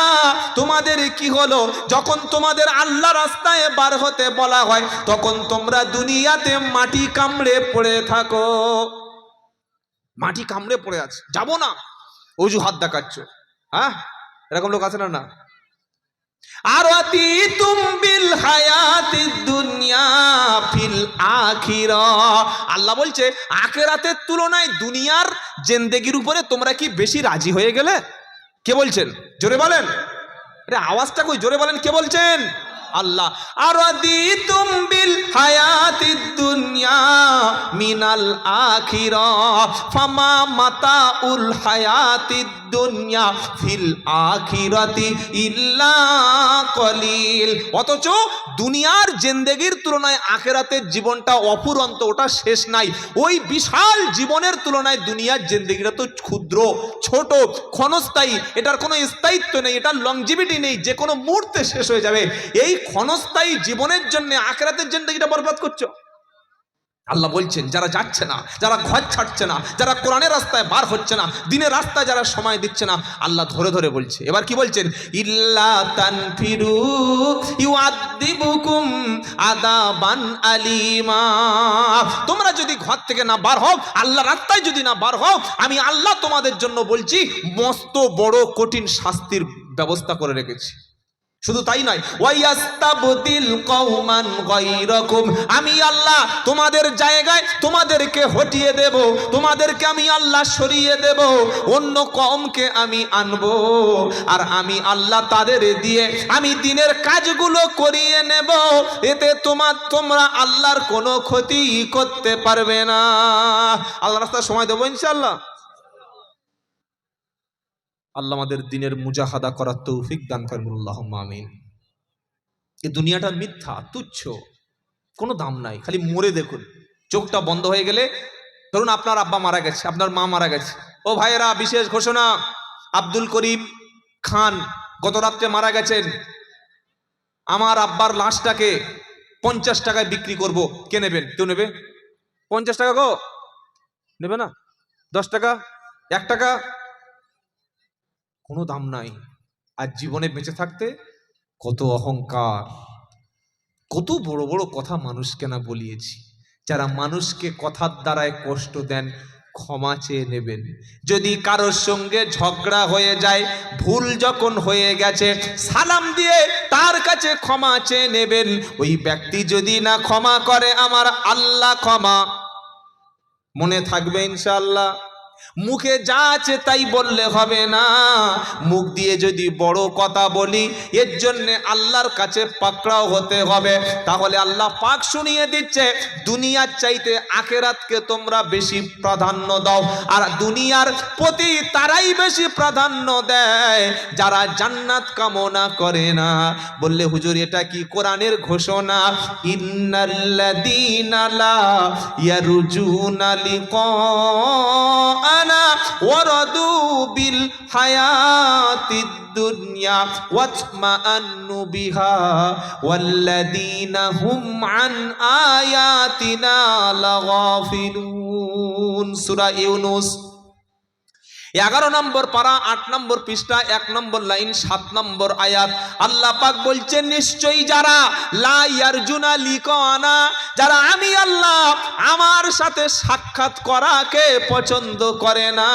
তোমাদের কি হলো যখন তোমাদের আল্লাহ রাস্তায় বার হতে বলা হয়, তখন তোমরা দুনিয়াতে মাটি কামড়ে পড়ে থাকো। মাটি কামড়ে পড়ে আছে, যাবো না, অজুহাত দেখাচ্ছ। হ্যাঁ, এরকম লোক আছে না? না। আর আতিতুম বিল হায়াতিদ দুনিয়া ফিল আখিরাহ, আল্লাহ বলছে আখিরাতের তুলনায় দুনিয়ার জিন্দেগির উপরে তোমরা কি বেশি রাজি হয়ে গেলে? কে বলছেন? জোরে বলেন। আরে আওয়াজটা কই, জোরে বলেন, কে বলছেন? আল্লাহ। আর আদিতুম বিল হায়াতিদ দুনিয়া মিনাল আখিরাহ ফামা মাতাউল হায়াতিদ দুনিয়া ফিল আখিরাতি ইল্লা কলিল, অথচ দুনিয়ার জিন্দেগির তুলনায় আখিরাতের জীবনটা অফুরন্ত, ওটা শেষ নাই। ওই বিশাল জীবনের তুলনায় দুনিয়ার জিন্দেগিটা তো ক্ষুদ্র, ছোট, ক্ষণস্থায়ী, এটার কোনো স্থায়িত্ব নেই, এটার লংজিভিটি নেই, যে কোনো মুহূর্তে শেষ হয়ে যাবে। এই ক্ষণস্থায়ী জীবনের জন্য আখিরাতের জিন্দেগিটা বরবাদ করছো। আল্লাহ বলছেন যারা যাচ্ছে না, যারা ঘর ছাড়ছে না, যারা কোরআনের রাস্তায় বার হচ্ছে না, দ্বীনের রাস্তায় যারা সময় দিচ্ছে না, আল্লাহ ধরে ধরে বলছে। এবার কি বলছেন? ইল্লা তানফিরু ইউআযিবুকুম আযাবান আলিমা, তোমরা যদি ঘর থেকে না বার হও, আল্লাহ রাস্তায় যদি না বার হও, আমি আল্লাহ তোমাদের জন্য বলছি মস্ত বড় কঠিন শাস্তির ব্যবস্থা করে রেখেছি। শুধু তাই নয়, ওয়াইয়াস্তাবদিল কওমান গায়রাকুম, আমি আল্লাহ তোমাদের জায়গায় তোমাদেরকে হটিয়ে দেব, তোমাদেরকে আমি আল্লাহ সরিয়ে দেব, অন্য কওমকে আমি আনবো, আর আমি আল্লাহ তাদের দিয়ে আমি দ্বীনের কাজগুলো করিয়ে নেব। এতে তোমরা আল্লাহর কোনো ক্ষতি করতে পারবে না। আল্লাহ রাস্তায় সময় দেবো ইনশাআল্লাহ। আল্লাহ আমাদের দ্বীনের মুজাহাদা করার তৌফিক দান করেন, আল্লাহুম্মা আমিন। এই দুনিয়াটা মিথ্যা, তুচ্ছ, কোনো দাম নাই, খালি মরে দেখুন। চোখটা বন্ধ হয়ে গেলে, ধরুন আপনার আব্বা মারা গেছে, আপনার মা মারা গেছে, ও ভাইয়েরা বিশেষ ঘোষণা, আব্দুল করিম খান গত রাত্রে মারা গেছেন, আমার আব্বার লাশটাকে 50 টাকায় বিক্রি করব, কে নেবেন? কেউ নেবে? 50 টাকা গো, নেবে না? 10 টাকা, 1 টাকা, কোনো দাম নাই। আর জীবনে বেঁচে থাকতে কত অহংকার, কত বড় বড় কথা মানুষকে না বলিয়েছি। যারা মানুষকে কথার দ্বারায় কষ্ট দেন, ক্ষমা চেয়ে নেবেন। যদি কারোর সঙ্গে ঝগড়া হয়ে যায়, ভুল যখন হয়ে গেছে, সালাম দিয়ে তার কাছে ক্ষমা চেয়ে নেবেন। ওই ব্যক্তি যদি না ক্ষমা করে, আমার আল্লাহ ক্ষমা। মনে থাকবে ইনশাআল্লাহ। মুখে যা আছে তাই বললে হবে না, মুখ দিয়ে যদি বড় কথা বলি, এর জন্য আল্লাহর কাছে পাকড়াও হতে হবে। তাহলে আল্লাহ পাক শুনিয়ে দিচ্ছে, দুনিয়ার চাইতে আখিরাতকে তোমরা বেশি প্রাধান্য দাও। আর দুনিয়ার প্রতি তারাই বেশি প্রাধান্য দেয় যারা জান্নাত কামনা করে না। বললে হুজুর এটা কি কোরআনের ঘোষণা? ইন্নাল্লাযীনা লা ইয়ারজুনা লিকাআনা ওয়ারাদু বিল হায়াতিদ দুনিয়া ওয়াতমাআন্নু বিহা ওয়াল্লাযীনা হুম আন আয়াতিনা লাগাফিলুন। সূরা ইউনূস 11 নম্বর পারা 8 নম্বর পৃষ্ঠা 1 নম্বর লাইন 7 নম্বর আয়াত। আল্লাহ পাক বলছেন, নিশ্চয়ই যারা লা ইয়ারজুনা লিকানা, যারা আমি আল্লাহ আমার সাথে সাক্ষাৎ করাকে পছন্দ করে না।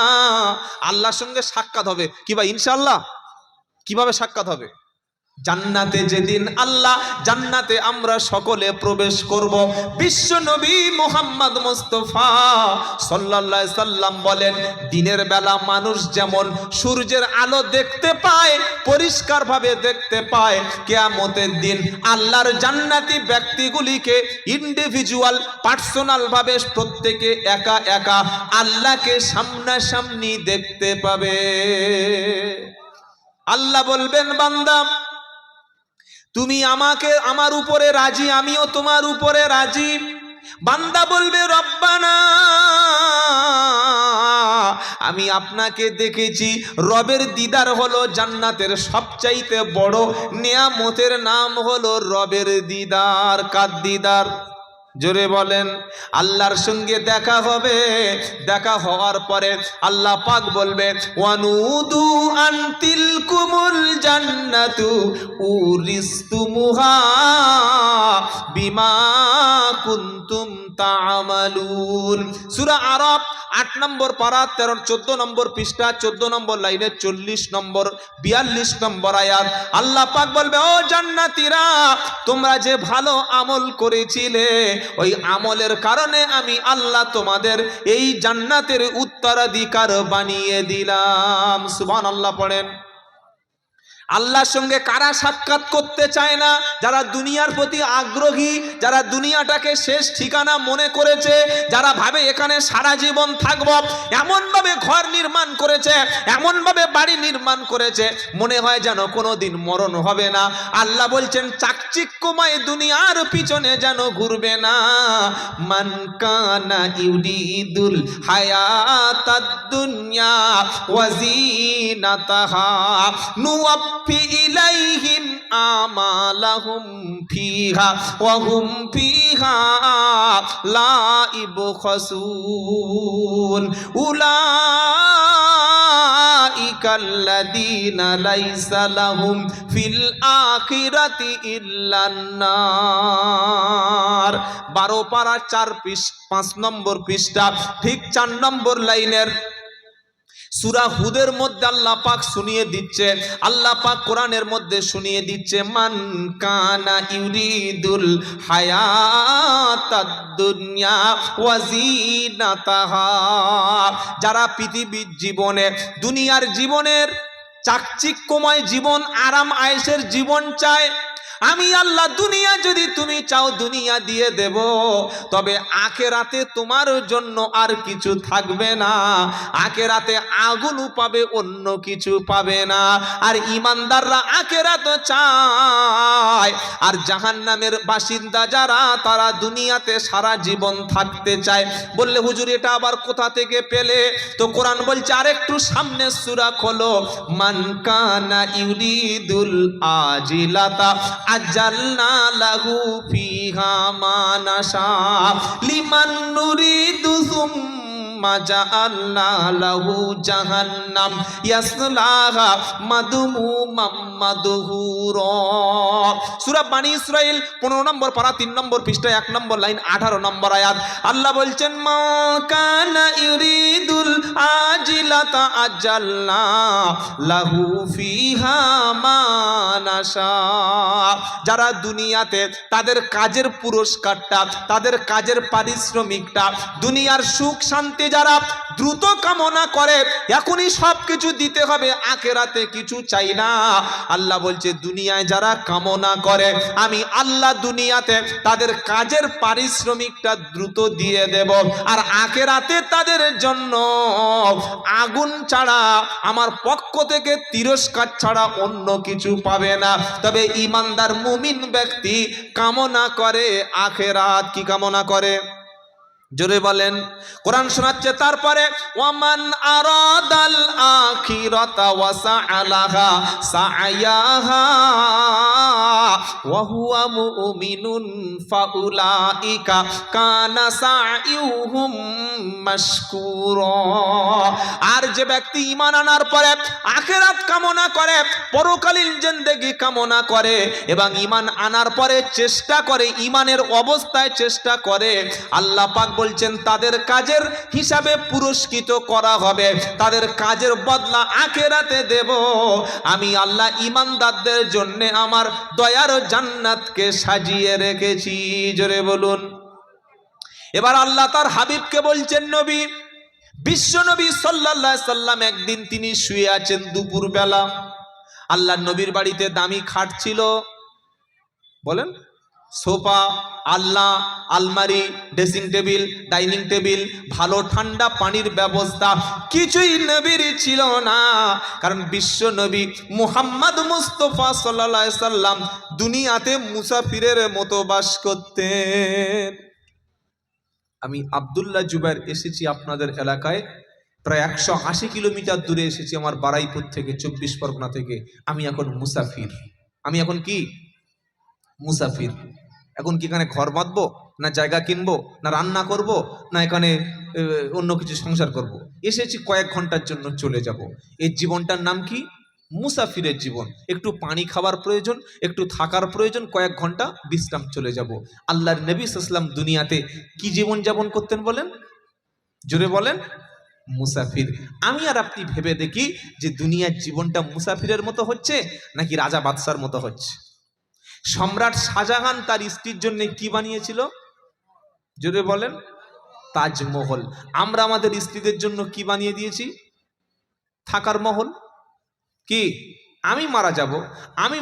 আল্লাহর সঙ্গে সাক্ষাৎ হবে কি ভাই? ইনশাআল্লাহ। কিভাবে সাক্ষাৎ হবে? জান্নাতে যেদিন আল্লাহ জান্নাতে আমরা সকলে প্রবেশ করব, বিশ্ব নবী মুহাম্মদ মুস্তাফা সাল্লাল্লাহু আলাইহি সাল্লাম বলেন, দিনের বেলা মানুষ যেমন সূর্যের আলো দেখতে পায়, পরিষ্কারভাবে দেখতে পায়, কিয়ামতের দিন আল্লাহর জান্নাতি ব্যক্তিগুলিকে ইন্ডিভিজুয়াল পার্সোনাল ভাবে প্রত্যেকে একা একা আল্লাহকে সামনাসামনি দেখতে পাবে। আল্লাহ বলবেন, বান্দা তুমি আমাকে আমার উপরে রাজি, আমিও তোমার উপরে রাজি। বান্দা বলবে, রব্বানা আমি আপনাকে দেখেছি। রবের দিদার হলো জান্নাতের সবচাইতে বড় নিয়ামতের নাম হলো রবের দিদার। কার দিদার? জোরে বলেন। আল্লাহর সঙ্গে দেখা হবে। দেখা হওয়ার পরে আল্লাহ পাক বলবে, ওয়ানুদু আনতিল কুমুল জান্নাতু উরিস্তুমুহা বিমা কুনতুম তা'মালুন। সূরা আরাফ 8 নম্বর পারা 14 নম্বর পৃষ্ঠা 14 নম্বর লাইনে 40 নম্বর 42 নম্বর আয়াত। আল্লাহ পাক বলবে, ও জান্নাতীরা, তোমরা যে ভালো আমল করেছিলে, ওই আমলের কারণে আমি আল্লাহ তোমাদের এই জান্নাতের উত্তরাধিকার বানিয়ে দিলাম। সুবহানাল্লাহ পড়েন। আল্লাহর সঙ্গে কারা সাক্ষাৎ করতে চায় না? যারা দুনিয়ার প্রতি আগ্রহী, যারা দুনিয়াটাকে শেষ ঠিকানা মনে করেছে, যারা ভাবে এখানে সারা জীবন থাকবো, এমনভাবে ঘর নির্মাণ করেছে, এমনভাবে বাড়ি নির্মাণ করেছে, মনে হয় যেন কোনোদিন মরণ হবে না। আল্লাহ বলছেন, চাকচিক্যময় দুনিয়ার পিছনে যেন ঘুরবে না। মান কানা ইউরিদুল হায়াতাদ দুনিয়া ওয়া যিনাতাহা নুওয়াফি ইলাইহিম আমালাহুম ফিহা ওয়া হুম ফিহা লা ইবখাসুন উলাইকাল্লাযীনা লাইসা লাহুম ফিল আখিরাতি ইল্লান নার। 12 পারা 5 নম্বর পৃষ্ঠা ঠিক 4 নম্বর লাইনের সূরা হুদের মধ্যে আল্লাহ পাক শুনিয়ে দিচ্ছে, আল্লাহ পাক কোরআনের মধ্যে শুনিয়ে দিচ্ছে, মান কানা ইউরিদুল হায়াতাদ দুনিয়া ওয়া যিনাতাহা। যারা পৃথিবীর জীবনে, দুনিয়ার জীবনের চাকচিক্যময় জীবন, আরাম আয়েশের জীবন চায়, আমি আল্লাহ দুনিয়া যদি তুমি চাও দুনিয়া দিয়ে দেব, তবে আখিরাতে তোমার জন্য আর কিছু থাকবে না। আখিরাতে আগুন পাবে, অন্য কিছু পাবে না। আর ঈমানদাররা আখিরাত চায়। আর জাহান্নামের বাসিন্দা যারা, তারা দুনিয়াতে সারা জীবন থাকতে চায়। বললে হুজুর এটা আবার কোথা থেকে পেলে? তো কোরআন বলছে, আরেকটু সামনে সূরা খোলো, মান কানা ইউরিদুল আজিলাতা আজালনা লাহু ফিহা মা নাশা লিমান নুরিদু সুম্মা জাআলনা লাহু জাহান্নাম ইয়াসলাহা মাদমুমাম মাদহুরা। সূরা বনী ইসরাঈল 15 নম্বর পারা 3 নম্বর পৃষ্ঠা 1 নম্বর লাইন 18 নম্বর আয়াত। আল্লাহ বলছেন মা কানা ইউরিদুল আজিলাতা আজালনা লাহু ফিহা মা নাশা। যারা দুনিয়াতে তাদের কাজের পুরস্কারটা, তাদের কাজের পারিশ্রমিকটা, দুনিয়ার সুখ শান্তি যারা দ্রুত কামনা করে, এখনই সব কিছু দিতে হবে, আখিরাতে কিছু চাই না। আল্লাহ বলছে দুনিয়ায় যারা কামনা করে আমি আল্লাহ দুনিয়াতে তাদের কাজের পারিশ্রমিকটা দ্রুত দিয়ে দেব, আর আখিরাতে তাদের জন্য আগুন ছাড়া, আমার পক্ষ থেকে তিরস্কার ছাড়া অন্য কিছু পাবে না। তবে ঈমানদার মুমিন ব্যক্তি কামনা করে আখিরাত। কি কামনা করে? জোরে বলেন। কোরআন শোনাচ্ছে তারপরে ওয়ামান আরাদাল আখিরাতা ওয়া সাআলাহা সাআয়াহা ওয়া হুয়া মুমিনুন ফাউলাইকা কানা সাইউহুম মাশকুরা। আর যে ব্যক্তি ঈমান আনার পরে আখিরাত কামনা করে, পরকালীন জিন্দেগি কামনা করে এবং ঈমান আনার পরে চেষ্টা করে, ঈমানের অবস্থায় চেষ্টা করে, আল্লাহ পাক বলছেন তাদের কাজের হিসাবে পুরস্কৃত করা হবে, তাদের কাজের বদলা আখিরাতে দেব। আমি আল্লাহ ঈমানদারদের জন্য আমার দয়ার জান্নাতকে সাজিয়ে রেখেছি। জোরে বলুন। এবার আল্লাহ তার হাবিবকে বলছেন নবী, বিশ্ব নবী সাল্লাল্লাহু আলাইহি সাল্লাম একদিন তিনি শুয়ে আছেন দুপুর বেলা। আল্লাহ নবীর বাড়িতে দামি খাট ছিল, বলেন, সোফা, আলনা, আলমারি, ড্রেসিং টেবিল, ডাইনিং টেবিল, ভালো ঠান্ডা পানির ব্যবস্থা কিছুই নবীর ছিল না। কারণ বিশ্ব নবী মুহাম্মদ মুস্তাফা সাল্লাল্লাহু আলাইহি সাল্লাম দুনিয়াতে মুসাফিরের মতো বাস করতেন। আমি আব্দুল্লাহ জুবাইর এসেছি আপনাদের এলাকায়, প্রায় 180 কিলোমিটার দূরে এসেছি আমার বারাইপুর থেকে, 24 পরগনা থেকে। আমি এখন মুসাফির। আমি এখন কি? মুসাফির। এখন কি এখানে ঘর বাঁধবো, না জায়গা কিনবো, না রান্না করব, না এখানে অন্য কিছু সংসার করব? এসেছি কয়েক ঘন্টার জন্য, চলে যাব। এই জীবনটার নাম কি? মুসাফিরের জীবন। একটু পানি খাবার প্রয়োজন, একটু থাকার প্রয়োজন, কয়েক ঘন্টা বিশ্রাম, চলে যাব। আল্লাহর নবী সাল্লাল্লাহু আলাইহি ওয়াসাল্লাম দুনিয়াতে কি জীবন যাপন করতেন বলেন? জোরে বলেন। মুসাফির। আমি আর আপনি ভেবে দেখি যে দুনিয়ার জীবনটা মুসাফিরের মতো হচ্ছে নাকি রাজা বাদশার মতো হচ্ছে? সম্রাট শাহজাহান তার স্ত্রীর জন্য কি বানিয়েছিল? জোরে বলেন। তাজমহল। আমরা আমাদের স্ত্রীদের জন্য কি বানিয়ে দিয়েছি? থাকার মহল। কি? আমি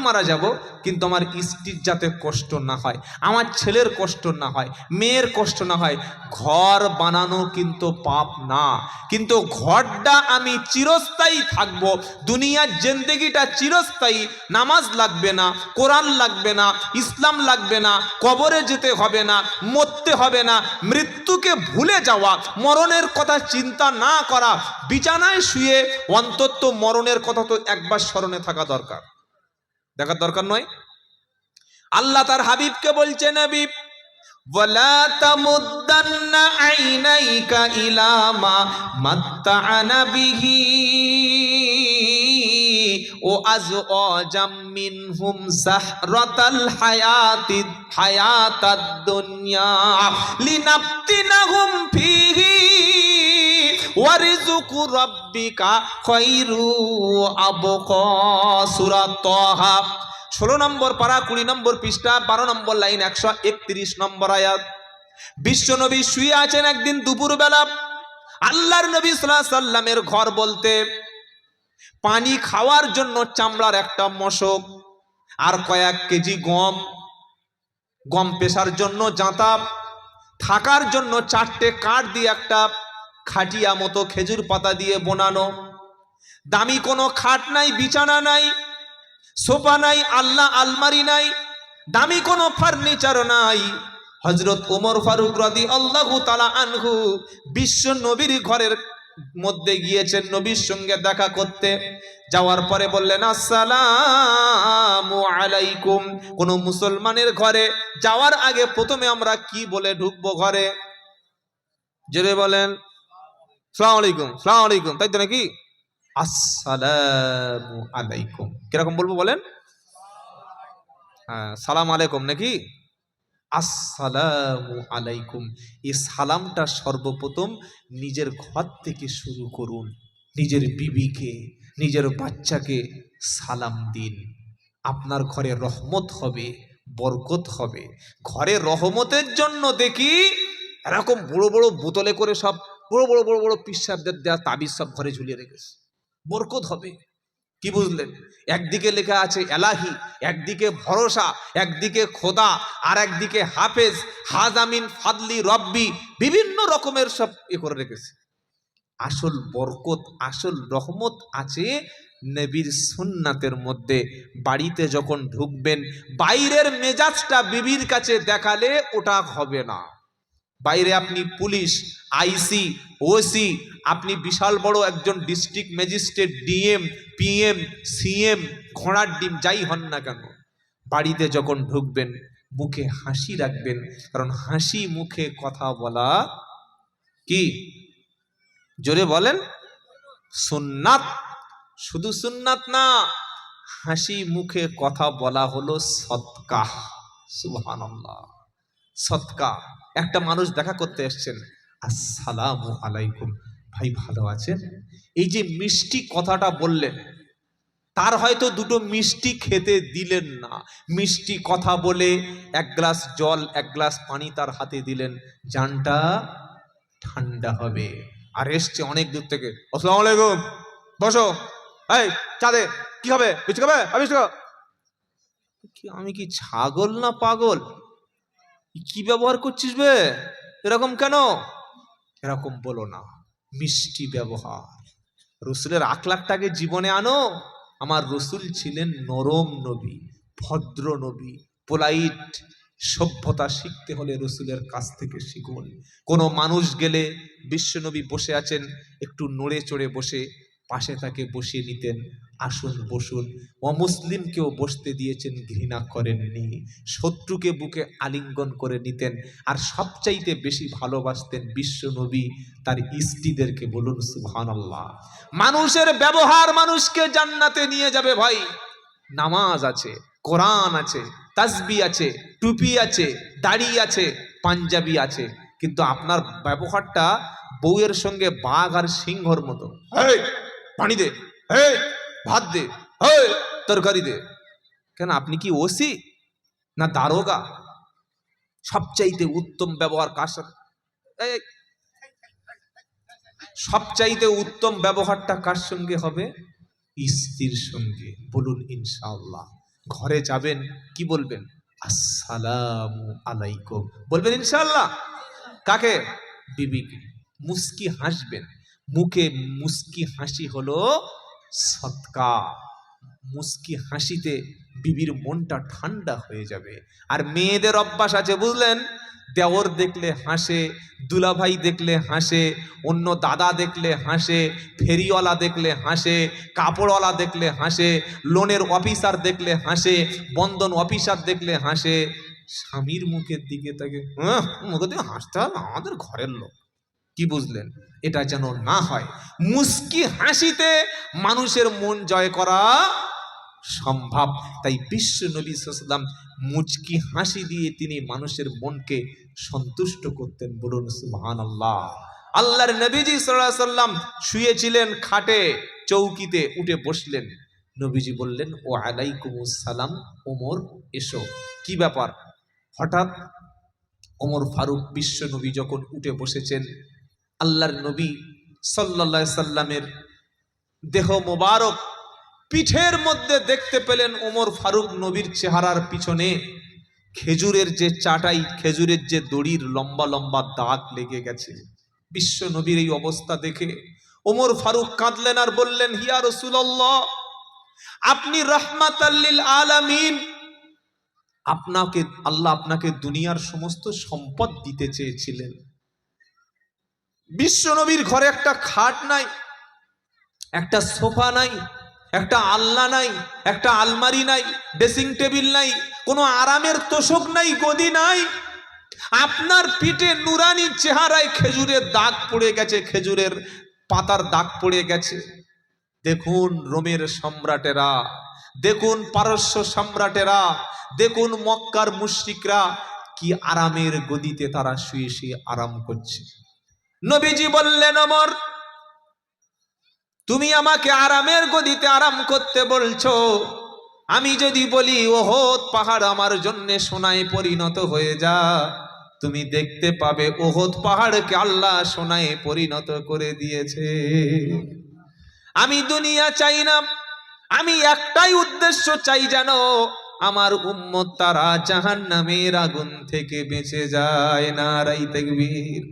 মারা যাব, কিন্তু আমার স্ত্রীর যাতে কষ্ট না হয়, আমার ছেলের কষ্ট না হয়, মেয়ের কষ্ট না হয়। ঘর বানানো কিন্তু পাপ না, কিন্তু ঘরটা আমি চিরস্থায়ী থাকবো। দুনিয়ার জিন্দেগিটা চিরস্থায়ী। নামাজ লাগবে না, কোরআন লাগবে না, ইসলাম লাগবে না, কবরে যেতে হবে না, মরতে হবে না, মৃত্যুকে ভুলে যাওয়া, মরণের কথা চিন্তা না করা, বিছানায় শুয়ে অন্তত মরণের কথা তো একবার স্মরণে থাকা দরকার, দেখার দরকার নয়? আল্লাহ তার হাবিবকে বলছে নবী ওয়ালা তামুদ্দান্না আইনাইকা ইলা মা মাত্তা'না বিহি ও আযওয়াজাম মিনহুম যাহরাতাল হায়াতাদ দুনিয়া লিনাফতিনাহুম ফিহি ওয়ারিজুকু রাব্বিকা খায়রু আবকা। সূরা তাহা 16 নম্বর পারা 20 নম্বর পৃষ্ঠা 12 নম্বর লাইন 131 নম্বর আয়াত। বিশ্ব নবী শুয়ে আছেন একদিন দুপুর বেলা। আল্লাহর নবী সাল্লাল্লাহু আলাইহি সাল্লামের ঘর বলতে পানি খাওয়ার জন্য চামড়ার একটা মশক, আর কয়েক কেজি গম পেশার জন্য জাঁতা, থাকার জন্য 4টে কাঠ দিয়ে একটা খাটিয়া মতো খেজুর পাতা দিয়ে বোনানো। দামি কোনো খাট নাই, বিছানা নাই, সোফা নাই, আলনা আলমারি নাই, দামি কোনো ফার্নিচার নাই। হযরত ওমর ফারুক রাদিয়াল্লাহু তাআলা আনহু বিশ্ব নবীর ঘরের মধ্যে গিয়েছেন নবীর সঙ্গে দেখা করতে। যাওয়ার পরে বললেন আসসালামু আলাইকুম। কোন মুসলমানের ঘরে যাওয়ার আগে প্রথমে আমরা কি বলে ঢুকবো ঘরে? জোরে বলেন। সালাম আলাইকুম, সালাম আলাইকুম, তাই তো নাকি? আসসালামু আলাইকুম কিরকম বলবো বলেন? হ্যাঁ, সালাম আলাইকুম নাকি? আসসালামু আলাইকুম। এই সালামটা সর্বপ্রথম নিজের ঘর থেকে শুরু করুন। নিজের বিবিকে, নিজের বাচ্চাকে সালাম দিন। আপনার ঘরে রহমত হবে, বরকত হবে। ঘরে রহমতের জন্য দেখি এরকম বড় বড় বোতলে করে সব বড় বড় বড় বড় পিসাবদের দেওয়া তাবিজ সব ঘরে ঝুলিয়ে রেখেছে। বরকত হবে। কি বুঝলেন? একদিকে লেখা আছে এলাহি, একদিকে ভরসা, একদিকে খোদা, আর একদিকে হাফেজ, হাজামিন ফাদলি রব্বি, বিভিন্ন রকমের সব করে রেখেছে। আসল বরকত, আসল রহমত আছে নবীর সুন্নাতের মধ্যে। বাড়িতে যখন ঢুকবেন, বাইরের মেজাজটা বিবির কাছে দেখালে ওটা হবে না। বাইরে আপনি পুলিশ, আইসি, ওসি, আপনি বিশাল বড় একজন district magistrate, DM, PM, CM, ঘোড়ার ডিম যাই হন না কেন, বাড়িতে যখন ঢুকবেন মুখে হাসি রাখবেন, কারণ হাসি মুখে কথা বলা কি? জোরে বলেন। সুন্নাত। শুধু সুন্নাত না, হাসি মুখে কথা বলা হলো সদকা। সুবহানাল্লাহ। সদকা। একটা মানুষ দেখা করতে এসছেন, আসসালামু আলাইকুম, ভাই ভালো আছেন? এই যে মিষ্টি কথাটা বললেন, তার হয়তো দুটো মিষ্টি খেতে দিলেন না, মিষ্টি কথা বলে এক গ্লাস জল, এক গ্লাস পানি তার হাতে দিলেন, জানটা ঠান্ডা হবে। আর এসছে অনেক দূর থেকে, আসসালামু আলাইকুম, বসো, এই চা দে, কি হবে, বিস্কুট খাবে? আমি কি ছাগল না পাগল? কি ব্যবহার করছিস বে, এরকম কেন? এরকম বলো না, মিষ্টি ব্যবহার। রসুলের আখলাকটাকে জীবনে আনো। আমার রসুল ছিলেন নরম নবী, ভদ্র নবী, পোলাইট। সভ্যতা শিখতে হলে রসুলের কাছ থেকে শিখুন। কোনো মানুষ গেলে, বিশ্বনবী বসে আছেন, একটু নড়ে চড়ে বসে পাশে তাকে বসিয়ে নিতেন, আসুন বসুন। অমুসলিমকেও বসতে দিয়েছেন, ঘৃণা করেননি। শত্রুকে বুকে আলিঙ্গন করে নিতেন। আর সবচাইতে বেশি ভালোবাসতেন বিশ্বনবী তার স্ত্রীদেরকে। বলুন সুবহানাল্লাহ। মানুষের ব্যবহার মানুষকে জান্নাতে নিয়ে যাবে ভাই। নামাজ আছে, কোরআন আছে, তাসবি আছে, টুপি আছে, দাড়ি আছে, পাঞ্জাবি আছে, কিন্তু আপনার ব্যবহারটা বউয়ের সঙ্গে বাঘ আর সিংহর মতো। এই পানি দে, এই ভাত দে, এই তরকারি দে। কেন, আপনি কি ওসি না দারোগা? সবচাইতে উত্তম ব্যবহার কার সাথে? সবচাইতে উত্তম ব্যবহারটা কার সঙ্গে হবে? স্ত্রীর সঙ্গে। বলুন ইনশাআল্লাহ। ঘরে যাবেন, কি বলবেন? আসসালামু আলাইকুম বলবেন ইনশাআল্লাহ। কাকে? বিবিকে। মুস্কি হাসবেন, মুখে মুস্কি হাসি হলো সদকা। মুস্কি হাসিতে বিবির মনটা ঠান্ডা হয়ে যাবে। আর মেয়েদের অভ্যাস আছে বুঝলেন, দেওর দেখলে হাসে, দুলাভাই দেখলে হাসে, অন্য দাদা দেখলে হাসে, ফেরিওয়ালা দেখলে হাসে, কাপড়ওয়ালা দেখলে হাসে, লোনের অফিসার দেখলে হাসে, বন্ধন অফিসার দেখলে হাসে। স্বামীর মুখের দিকে তাকে মুখের দিকে হাসতে হবে, আমাদের ঘরের লোক। কি বুঝলেন? এটা যেন না হয়। মুস্কি হাসিতে মানুষের মন জয় করা সম্ভব। তাই বিশ্ব নবী সাল্লাল্লাহু আলাইহি ওয়াসাল্লাম মুচকি হাসি দিয়ে তিনি মানুষের মনকে সন্তুষ্ট করতেন। বলুন সুবহানাল্লাহ। আল্লাহর নবীজি সাল্লাল্লাহু আলাইহি ওয়াসাল্লাম শুয়েছিলেন খাটে, চৌকিতে উঠে বসলেন। নবীজি বললেন, ও আলাইকুমুস সালাম ওমর, এসো। কি ব্যাপার? হঠাৎ ওমর ফারুক, বিশ্ব নবী যখন উঠে বসেছেন, আল্লাহর নবী সাল্লাল্লাহু আলাইহি সাল্লামের দেহ মোবারক পিঠের মধ্যে দেখতে পেলেন ওমর ফারুক নবীর চেহারার পিছনে খেজুরের যে চাটাই, খেজুরের যে দড়ির লম্বা লম্বা দাগ লেগে গেছে। বিশ্ব নবীর এই অবস্থা দেখে ওমর ফারুক কাঁদলেন আর বললেন, ইয়া রাসূলুল্লাহ, আপনি রাহমাতাল লিল আলামিন, আপনাকে আল্লাহ আপনাকে দুনিয়ার সমস্ত সম্পদ দিতে চেয়েছিলেন। বিশ্ব নবীর ঘরে একটা খাট নাই, একটা সোফা নাই, একটা আলনা নাই, একটা আলমারি নাই, ড্রেসিং টেবিল নাই, কোনো আরামের তোষক নাই, গদি নাই। আপনার পিঠে নুরানি চেহারায় খেজুরের দাগ পড়ে গেছে, খেজুরের পাতার দাগ পড়ে গেছে। দেখুন রোমের সম্রাটেরা, দেখুন পারস্য সম্রাটেরা, দেখুন মক্কার মুশরিকরা কি আরামের গদিতে তারা শুয়ে শুয়ে আরাম করছে। নবীজি বললেন, ওমর তুমি আমাকে আরামের গদিতে আরাম করতে বলছো, আমি যদি বলি ওহদ পাহাড় আমার জন্য সোনায় পরিণত হয়ে যা, তুমি দেখতে পাবে ওহদ পাহাড়কে আল্লাহ সোনায় পরিণত করে দিয়েছে। আমি দুনিয়া চাই না, আমি একটাই উদ্দেশ্য চাই, জানো আমার উম্মত তারা জাহান্নামের আগুন থেকে বেঁচে যায়। নারাই তাকবীর।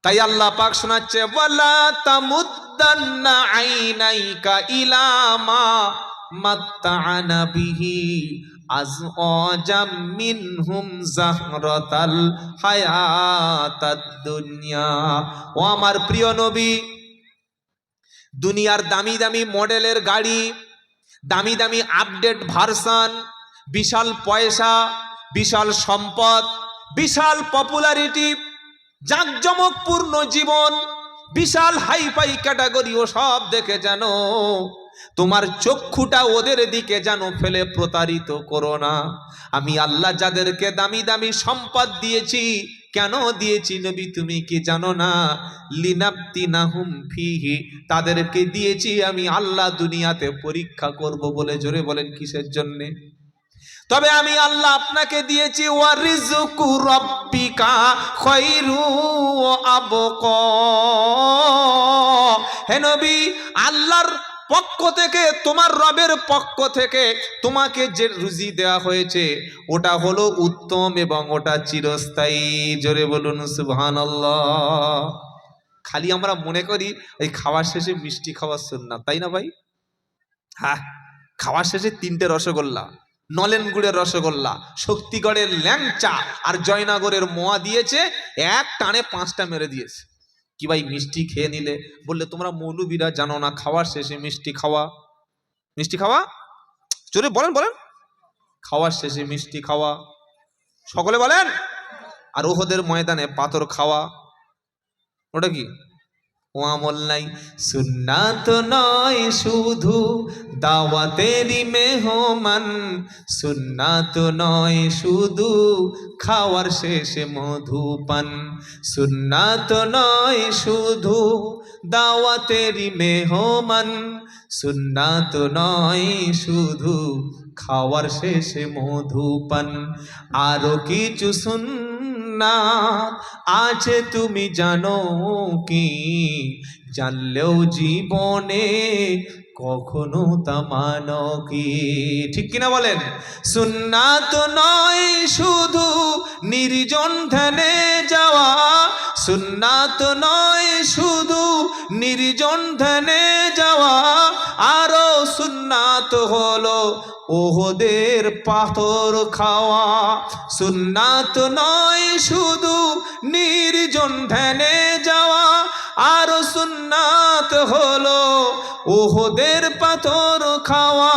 তাই আল্লাহ পাক শোনাচ্ছে, ওয়ালা তামুদ্দান্না আইনাইকা ইলা মা মাত্তা'না বিহি আযওয়াজাম মিনহুম যাহরাতাল হায়াতাদ দুনিয়া। ও আমার প্রিয় নবী, দুনিয়ার দামি দামি মডেলের গাড়ি, দামি দামি আপডেট ভার্সন, বিশাল পয়সা, বিশাল সম্পদ, বিশাল পপুলারিটি, জাঁকজমকপূর্ণ জীবন, বিশাল হাইফাই ক্যাটাগরি, ও সব দেখে জানো তোমার চক্ষুটা ওদের দিকে জানো ফেলে প্রতারিত করো না। আমি আল্লাহ যাদেরকে দামি দামি সম্পদ দিয়েছি, কেন দিয়েছি নবী তুমি কি জানো না? লিনাফতিনাহুম ফিহি, তাদেরকে দিয়েছি আমি আল্লাহ দুনিয়াতে পরীক্ষা করব বলে। জোরে বলেন কিসের জন্যে? তবে আমি আল্লাহ আপনাকে দিয়েছি ওয়ারিজকু রাব্বিকা খায়রু ওয়া আবকা। হে নবী, আল্লাহর পক্ষ থেকে, তোমার রবের পক্ষ থেকে তোমাকে যে রুজি দেওয়া হয়েছে ওটা হলো উত্তম এবং ওটা চিরস্থায়ী। জোরে বলুন সুবহানাল্লাহ। খালি আমরা মনে করি এই খাওয়ার শেষে মিষ্টি খাওয়ার সুন্নাত, তাই না ভাই? হ্যাঁ, খাওয়ার শেষে 3টে রসগোল্লা, নলেন গুড়ের রসগোল্লা, শক্তিগড়ের ল্যাংচা আর জয়নগরের মোয়া দিয়েছে, এক টানে 5টা মেরে দিয়েছে। কি ভাই মিষ্টি খেয়ে নিলে? বললে তোমরা মৌলবীরা জানো না খাওয়ার শেষে মিষ্টি খাওয়া। মিষ্টি খাওয়া, জোরে বলেন বলেন, খাওয়ার শেষে মিষ্টি খাওয়া, সকলে বলেন। আর ওহদের ময়দানে পাথর খাওয়া, ওটা কি? ও আমল নাই। সুন্নাত নয় শুধু দাওয়াতেরই মেহমান, সুন্নাত নয় শুধু খাওয়ার শেষে মধুপান, সুন্নাত নয় শুধু দাওয়াতেরই মেহমান, সুন্নাত নয় শুধু খাওয়ার শেষে মধুপান, আরো কিছু সুন্নাত আছে তুমি জানো কি? জানলেও জীবনে কখনো তা মানো কি? ঠিক কিনা বলেন? সুন্নাত নয় শুধু নির্জন ধ্যানে যাওয়া, সুন্নাত নয় শুধু নির্জন ধ্যানে যাওয়া, আরো সুন্নাত হলো ওহদের পাথর খাওয়া। সুন্নাত নয় শুধু নির্জন ধ্যানে যাওয়া, আর সুন্নাত হলো ওহদের পাথর খাওয়া।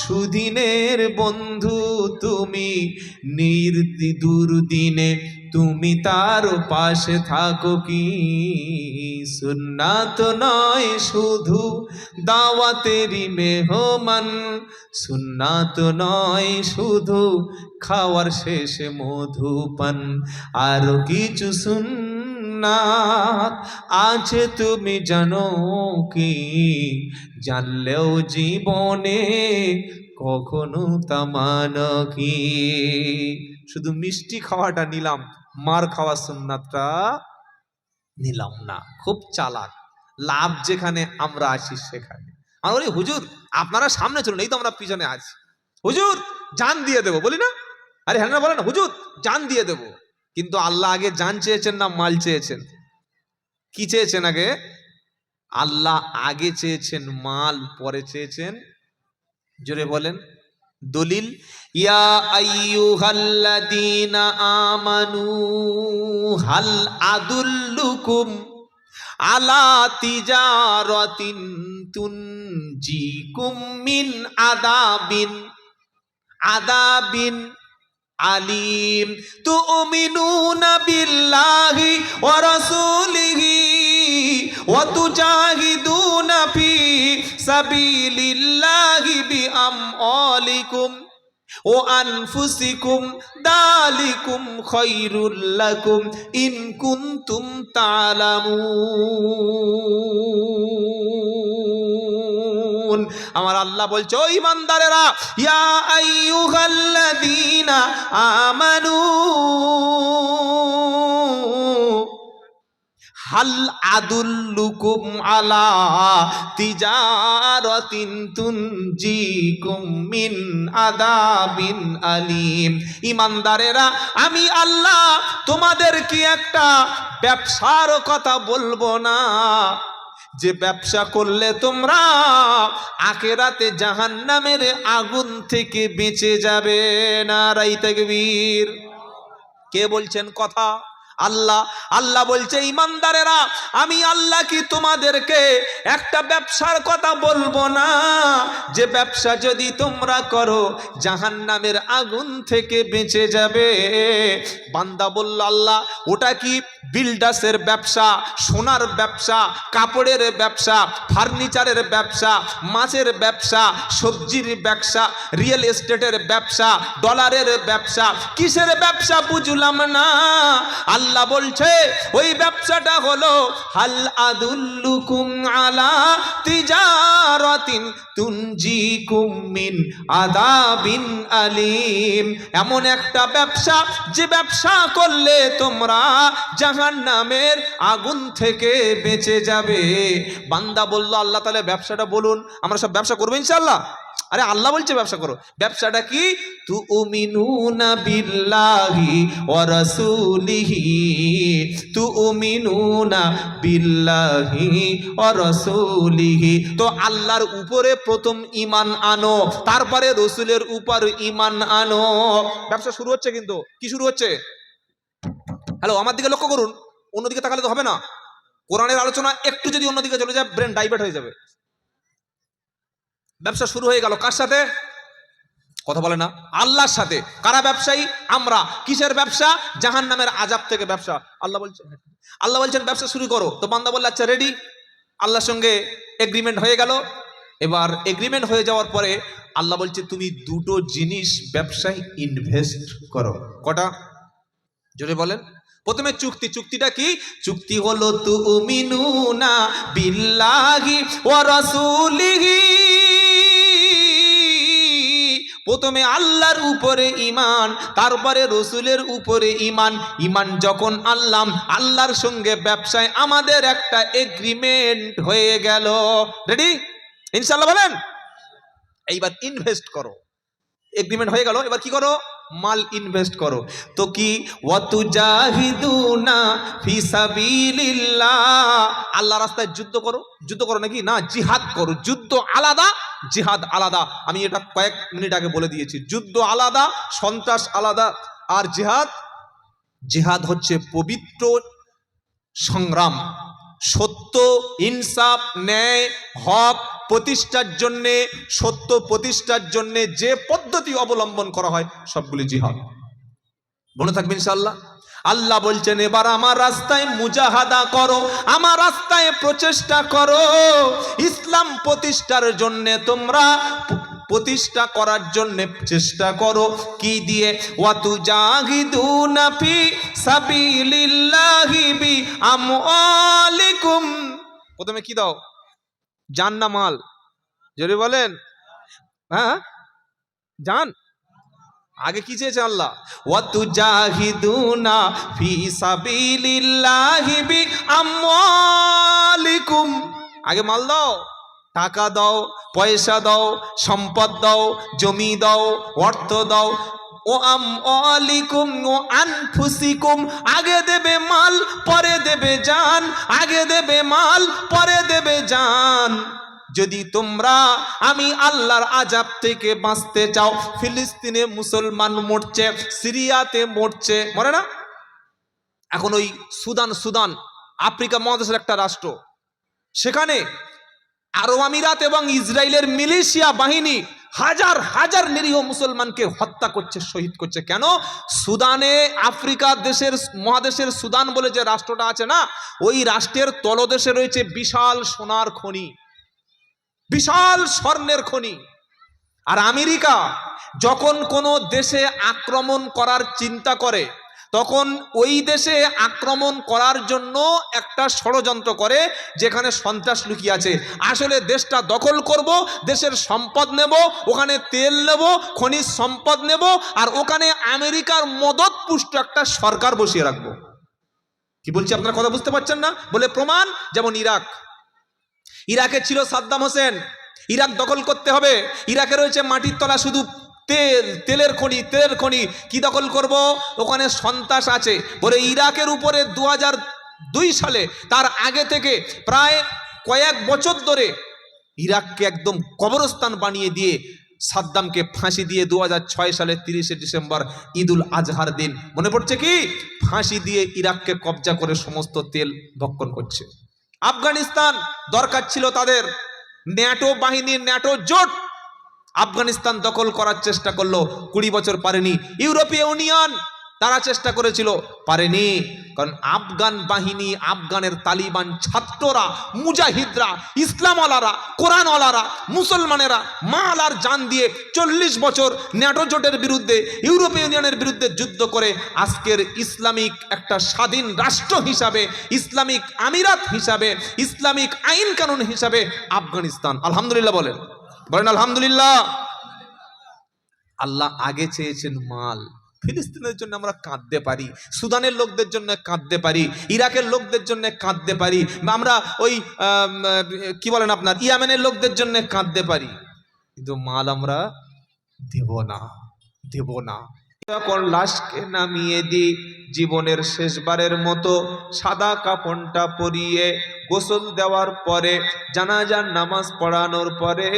সুদিনের বন্ধু তুমি, দুর্দিনে তুমি তার পাশে থাকো কি? সুন্নাত নয় শুধু দাওয়াতেরই মেহমান, সুন্নাত নয় শুধু খাওয়ার শেষে মধুপান, আর কিছু সুন্নাত আছে তুমি জানো কি? জানলেও জীবনে কখনো তা মানো কি? শুধু মিষ্টি খাওয়াটা নিলাম, মার খাওয়া সুন্নাতটা নিলাম না। খুব চালাক, লাভ যেখানে আমরা আছি সেখানে। আর বলি হুজুর আপনারা সামনে চলুন, এই তো আমরা পিছনে আছি, হুজুর জান দিয়ে দেবো, বলি না? আরে হ্যাঁ না, বলে না হুজুর জান দিয়ে দেবো। কিন্তু আল্লাহ আগে জান চেয়েছেন না মাল চেয়েছেন? কি চেয়েছেন আগে? আল্লাহ আগে চেয়েছেন মাল, পরে চেয়েছেন, জোরে বলেন দলিল, ইয়া আইয়ুহাল্লাযীনা আমানু হাল আদুল্লুকুম আলা তিজারাতিন তুনজিকুম মিন আযাবিন আলিম তুমিনুনা বিল্লাহি ওয়া রাসূলিহি তুজাহিদুনা ফি সাবিলিল্লাহি বিআমওয়ালিকুম ও আনফুসিকুম দালিকুম খায়রুল লাকুম ইন কুনতুম তা'লামুন। আমার আল্লাহ বলছে, ও ঈমানদারেরা, ইয়া আইয়ুহাল্লাযীনা আমানু হাল আদুল্লুকুম আলা তিজারাতিন তুনজিকুম মিন আযাবিন আলীম। ঈমানদারেরা, আমি আল্লাহ তোমাদের কি একটা ব্যবসার কথা বলবো না, যে ব্যবসা করলে তোমরা আখিরাতে জাহান্নামের আগুন থেকে বেঁচে যাবে। নারায়ে তাকবীর। কে বলছেন কথা? আল্লাহ। আল্লাহ বলছে, ঈমানদারেরা, আমি আল্লাহ কি তোমাদেরকে একটা ব্যবসার কথা বলবো না, যে ব্যবসা যদি তোমরা করো জাহান্নামের আগুন থেকে বেঁচে যাবে। বান্দা বলল, আল্লাহ ওটা কি বিল্ডার্সের ব্যবসা, সোনার ব্যবসা, কাপড়ের ব্যবসা, ফার্নিচারের ব্যবসা, মাছের ব্যবসা, সবজির ব্যবসা, রিয়েল এস্টেটের ব্যবসা, ডলারের ব্যবসা, কিসের ব্যবসা বুঝলাম না। আল্লাহ বলছে, ওই ব্যবসাটা হলো হাল আদুল্লুকুম আলা তিজারাতিন তুনজিকুম মিন আযাবিন আলীম। এমন একটা ব্যবসা, যে ব্যবসা করলে তোমরা জাহান্নামের আগুন থেকে বেঁচে যাবে। বান্দা বলল, আল্লাহ তাআলা ব্যবসাটা বলুন, আমরা সব ব্যবসা করবো ইনশাআল্লাহ। আরে আল্লাহ বলছে ব্যবসা করো। ব্যবসাটা কি? তুমিনুনা বিল্লাহি ওয়া রাসূলিহি, তুমিনুনা বিল্লাহি ওয়া রাসূলিহি। তো আল্লাহর উপরে প্রথম ঈমান আনো, তারপরে রাসূলের উপর ঈমান আনো। ব্যবসা শুরু হচ্ছে, কিন্তু কি শুরু হচ্ছে? হ্যালো, আমার দিকে লক্ষ্য করুন, অন্যদিকে তাকালে তো হবে না। কোরআনের আলোচনা একটু যদি অন্যদিকে চলে যায়, ব্রেন ডাইভার্ট হয়ে যাবে। ব্যবসা শুরু হয়ে গেল কার সাথে? কথা বলে না, আল্লাহর সাথে। কারা ব্যবসায়ী? আমরা। কিসের ব্যবসা? জাহান্নামের আযাব থেকে ব্যবসা। আল্লাহ বলছেন ব্যবসা শুরু করো। তো বান্দা বলল, আচ্ছা রেডি। আল্লাহর সঙ্গে এগ্রিমেন্ট হয়ে গেল। এবার এগ্রিমেন্ট হয়ে যাওয়ার পরে আল্লাহ বলছে, তুমি দুটো জিনিস ব্যবসায় ইনভেস্ট করো। কটা? জোরে বলেন। প্রথমে চুক্তি। চুক্তিটা কি? চুক্তি হলো তুমিনুনা বিল্লাহি ওয়া রাসূলিহি। প্রথমে আল্লাহর উপরে ঈমান, তারপরে রাসূলের উপরে ঈমান। ঈমান যখন আনলাম, আল্লাহর সঙ্গে ব্যবসায় আমাদের একটা এগ্রিমেন্ট হয়ে গেল। রেডি ইনশাআল্লাহ বলেন। এইবার ইনভেস্ট করো। এগ্রিমেন্ট হয়ে গেল, এবার কি করো? মাল ইনভেস্ট করো। তো কি? ওয়াতুজাহিদুনা ফি সাবিলিল্লাহ, আল্লাহ রাস্তায় যুদ্ধ করো। যুদ্ধ করো নাকি? না, জিহাদ করো। যুদ্ধ আলাদা, জিহাদ আলাদা। আমি এটা কয়েক মিনিট আগে বলে দিয়েছি। যুদ্ধ আলাদা, সন্ত্রাস আলাদা। আর জিহাদ হচ্ছে পবিত্র সংগ্রাম। সত্য, ইনসাফ, ন্যায়, হক প্রতিষ্ঠার জন্যে, সত্য প্রতিষ্ঠার জন্যে যে পদ্ধতি অবলম্বন করা হয় সবগুলি জিহাদ। মনে থাকবে ইনশাআল্লাহ। আল্লাহ বলছেন, এবার আমার রাস্তায় মুজাহাদা করো, আমার রাস্তায় প্রচেষ্টা করো। ইসলাম প্রতিষ্ঠার জন্যে তোমরা প্রতিষ্ঠা করার জন্য চেষ্টা করো। কি দিয়ে? ওয়াতুজাহিদুনা ফি সাবিলিল্লাহি বিআমওয়ালিকুম। প্রথমে কি দাও? জান না মাল? জোরে বলেন। হ্যাঁ, জান। আগে কি চেয়েছে আল্লাহ? ওয়াতুজাহিদুনা ফি সাবিলিল্লাহি বিআমওয়ালিকুম। আগে মাল দাও, টাকা দাও, পয়সা দাও, সম্পদ দাও, জমি দাও, অর্থ দাও। ও আমওয়ালিকুম ও আনফুসিকুম। আগে দেবে মাল, পরে দেবে জান। আগে দেবে মাল, পরে দেবে জান। যদি তোমরা আমি আল্লাহর আযাব থেকে বাঁচতে চাও। ফিলিস্তিনে মুসলমান মরছে, সিরিয়াতে মরছে, মরে না? এখন ওই সুদান আফ্রিকা মহাদেশের একটা রাষ্ট্র, সেখানে আরব আমিরাত এবং ইসরায়েলের মিলিশিয়া বাহিনী হাজার হাজার নিরীহ মুসলমানকে হত্যা করছে, শহীদ করছে। কেন? সুদানে, আফ্রিকা দেশের, মহাদেশের সুদান বলে যে রাষ্ট্রটা আছে না, ওই রাষ্ট্রের তলদেশে রয়েছে বিশাল সোনার খনি, বিশাল স্বর্ণের খনি। আর আমেরিকা যখন কোনো দেশে আক্রমণ করার চিন্তা করে, তখন ওই দেশে আক্রমণ করার জন্য একটা ষড়যন্ত্র করে, যেখানে সন্ত্রাস লুকিয়ে আছে। আসলে দেশটা দখল করব, দেশের সম্পদ নেব, ওখানে তেল নেব, খনিজ সম্পদ নেব, আর ওখানে আমেরিকার মদত পুষ্ট একটা সরকার বসিয়ে রাখবো। কি বলছি আপনারা কথা বুঝতে পারছেন না? বলে প্রমাণ, যেমন ইরাকে ছিল সাদ্দাম হোসেন, ইরাক দখল করতে হবে। ইরাকে রয়েছে মাটির তলা শুধু তেলের খনি। কি দখল করব? ওখানে সন্ত্রাস আছে বলে ইরাকের উপরে 2002 সালে, তার আগে থেকে প্রায় কয়েক বছর ধরে ইরাককে একদম কবরস্থান বানিয়ে দিয়ে সাদ্দামকে ফাঁসি দিয়ে 2006 সালে 30শে ডিসেম্বর ঈদুল আজহার দিন, মনে পড়ছে কি, ফাঁসি দিয়ে ইরাককে কবজা করে সমস্ত তেল ভক্ষণ করছে। আফগানিস্তান দরকার ছিল তাদের, ন্যাটো বাহিনী, ন্যাটো জোট আফগানিস্তান দখল করার চেষ্টা করলো, 20 বছর পারেনি। ইউরোপীয় ইউনিয়ন তারা চেষ্টা করেছিল, পারেনি। কারণ আফগান বাহিনী, আফগানের তালিবান ছাত্ররা, মুজাহিদরা, ইসলামওয়ালারা, কোরআনওয়ালারা, মুসলমানেরা মাল আর জান দিয়ে 40 বছর ন্যাটো জোটের বিরুদ্ধে, ইউরোপীয় ইউনিয়নের বিরুদ্ধে যুদ্ধ করে আজকের ইসলামিক একটা স্বাধীন রাষ্ট্র হিসাবে, ইসলামিক আমিরাত হিসাবে, ইসলামিক আইন কানুন হিসাবে আফগানিস্তান, আলহামদুলিল্লাহ বলেন আলহামদুলিল্লাহ। আল্লাহ আগে চেয়েছেন মাল। ফিলিস্তিনের জন্য আমরা কাঁদতে পারি, সুদানের লোকদের জন্য কাঁদতে পারি, ইরাকের লোকদের জন্য কাঁদতে পারি, আমরা ওই কি বলেন আপনার ইয়েমেনের লোকদের জন্য কাঁদতে পারি, কিন্তু মাল আমরা দেব না। তখন লাশকে নামিয়ে দিই, জীবনের শেষবারের মতো সাদা কাফনটা পরিয়ে গোসল দেওয়ার পরে, জানাজার নামাজ পড়ানোর পরে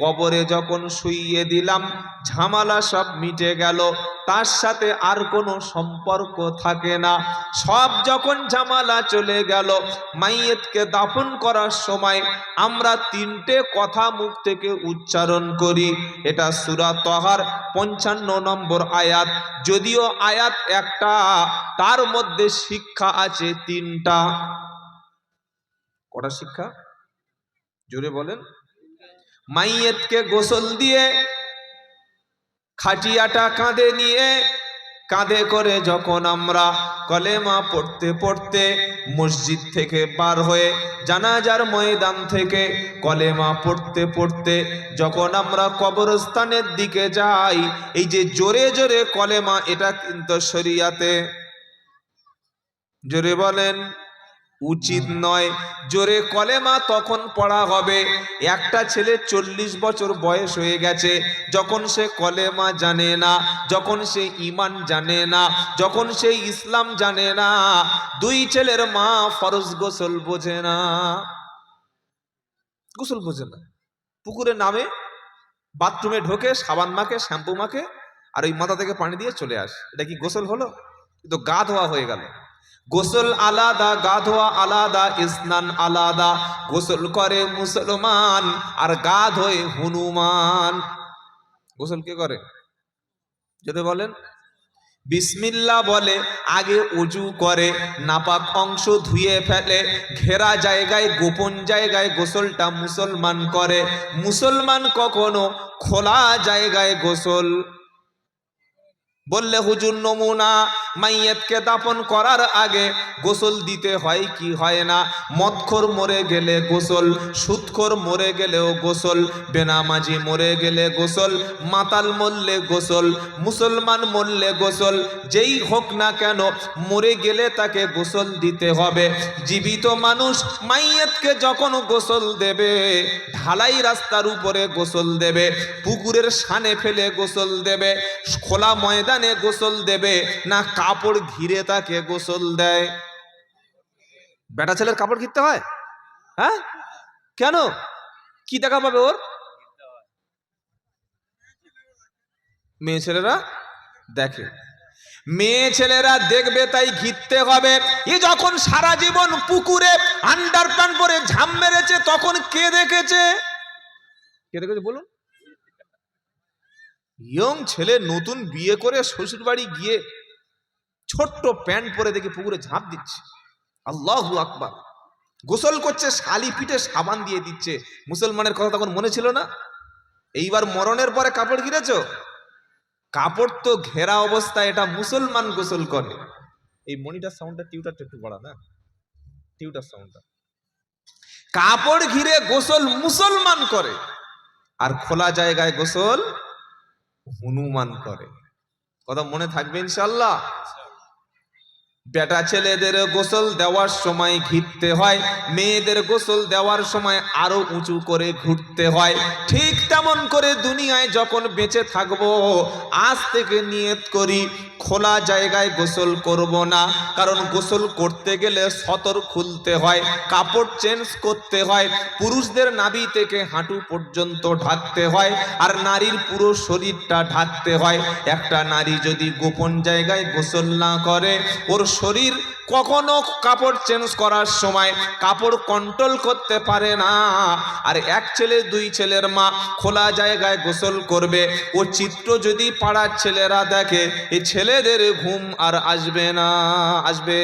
কবরে যখন শুইয়ে দিলাম, ঝামেলা সব মিটে গেল, তার সাথে আর কোনো সম্পর্ক থাকে না। সব যখন ঝামেলা চলে গেল, মাইয়েতকে দাফন করার সময় আমরা 3টে কথা মুখ থেকে উচ্চারণ করি। এটা সূরা তাহার 55 নম্বর আয়াত। যদিও আয়াত একটা, তার মধ্যে শিক্ষা আছে 3টা। কটা শিক্ষা? জোরে বলেন। মাইয়েতকে গোসল দিয়ে খাটিয়াটা কাঁধে নিয়ে, কাঁধে করে যখন আমরা কলেমা পড়তে পড়তে মসজিদ থেকে বার হয়ে, জানাজার ময়দান থেকে কলেমা পড়তে পড়তে যখন আমরা কবরস্থানের দিকে যাই, এই যে জোরে জোরে কলেমা, এটা কিন্তু শরিয়াতে, জোরে বলেন, উচিত নয়। জোরে কলেমা তখন পড়া হবে, একটা ছেলে 40 বছর বয়স হয়ে গেছে, যখন সে কলেমা জানে না, যখন সে ঈমান জানে না, যখন সে ইসলাম জানে না। 2 ছেলের মা ফরজ গোসল বোঝে না, পুকুরে নামে, বাথরুমে ঢোকে, সাবান মাখে, শ্যাম্পু মাখে, আর ওই মাথা থেকে পানি দিয়ে চলে আসে। এটা কি গোসল হলো? কিন্তু গা ধোয়া হয়ে গেল। গোসল আলাদা, গা ধোয়া আলাদা, স্নান আলাদা। গোসল করে মুসলমান আর গা ধোয় হনুমান। গোসল কে করে? যদি বলেন বিসমিল্লাহ বলে, আগে ওযু করে, নাপাক অংশ ধুয়ে ফেলে, ঘেরা জায়গায়, গোপন জায়গায় গোসলটা মুসলমান করে। মুসলমান কখনো খোলা জায়গায় গোসল, বললে হুজুর নমুনা, মাইয়েতকে দাফন করার আগে গোসল দিতে হয় কি হয় না? মদখোর মরে গেলে গোসল, সুদখোর মরে গেলেও গোসল, বেনামাজি মরে গেলে গোসল, মাতাল মরলে গোসল, মুসলমান মরলে গোসল, যেই হোক না কেন মরে গেলে তাকে গোসল দিতে হবে। জীবিত মানুষ মাইয়েতকে যখন গোসল দেবে, ঢালাই রাস্তার উপরে গোসল দেবে, পুকুরের শানে ফেলে গোসল দেবে, খোলা ময়দানে গোসল দেবে না কাপড় ঘিরে তাকে গোসল দেয়? বেটা ছেলের কাপড় ঘিরতে হয়? হ্যাঁ, কেন? কি দেখা পাবে ওর? মেয়ে ছেলেরা দেখে, মেয়ে ছেলেরা দেখবে, তাই ঘিরতে হবে। এ যখন সারা জীবন পুকুরে আন্ডারপ্যান্ট পরে ঝাম মেরেছে, তখন কে দেখেছে? কে দেখেছে বলুন? ইয়ং ছেলে নতুন বিয়ে করে শ্বশুর বাড়ি গিয়ে ছোট্ট প্যান্ট পরে দেখে পুকুরে ঝাঁপ দিচ্ছে। আল্লাহু আকবার। গোসল করছে, শালি পিঠে সাবান দিয়ে দিচ্ছে। মুসলমানের কথা তখন মনে ছিল না? এইবার মরণের পরে কাপড় ঘিরেছ, কাপড় তো ঘেরা অবস্থায়, এটা মুসলমান গোসল করে। এই মনিটার সাউন্ডটা, টিউটারটা একটু বড় না, টিউটার সাউন্ডটা। কাপড় ঘিরে গোসল মুসলমান করে, আর খোলা জায়গায় গোসল হনুমান করে। কথা মনে থাকবে ইনশাআল্লাহ। বেটা ছেলেদের গোসল দেওয়ার সময় ঘিরতে হয়, মেয়েদের গোসল দেওয়ার সময় আরো উঁচু করে ঘুরতে হয়। ঠিক তেমন করে দুনিয়ায় যখন বেঁচে থাকবো, আজ থেকে নিয়ত করি খোলা জায়গায় গোসল করব না। কারণ গোসল করতে গেলে সতর খুলতে হয়, কাপড় চেঞ্জ করতে হয়, পুরুষদের নাভি থেকে হাঁটু পর্যন্ত ঢাকতে হয়, আর নারীর পুরো শরীরটা ঢাকতে হয়। একটা নারী যদি গোপন জায়গায় গোসল না করে, ওর শরীর কখনো কাপড় চেঞ্জ করার সময় কাপড় কন্ট্রোল করতে পারে না। আর এক ছেলে দুই ছেলের মা খোলা জায়গায় গোসল করবে, ও চিত্র যদি পাড়ার ছেলেরা দেখে, এই ছেলেদের ঘুম আর আসবে না। আসবে?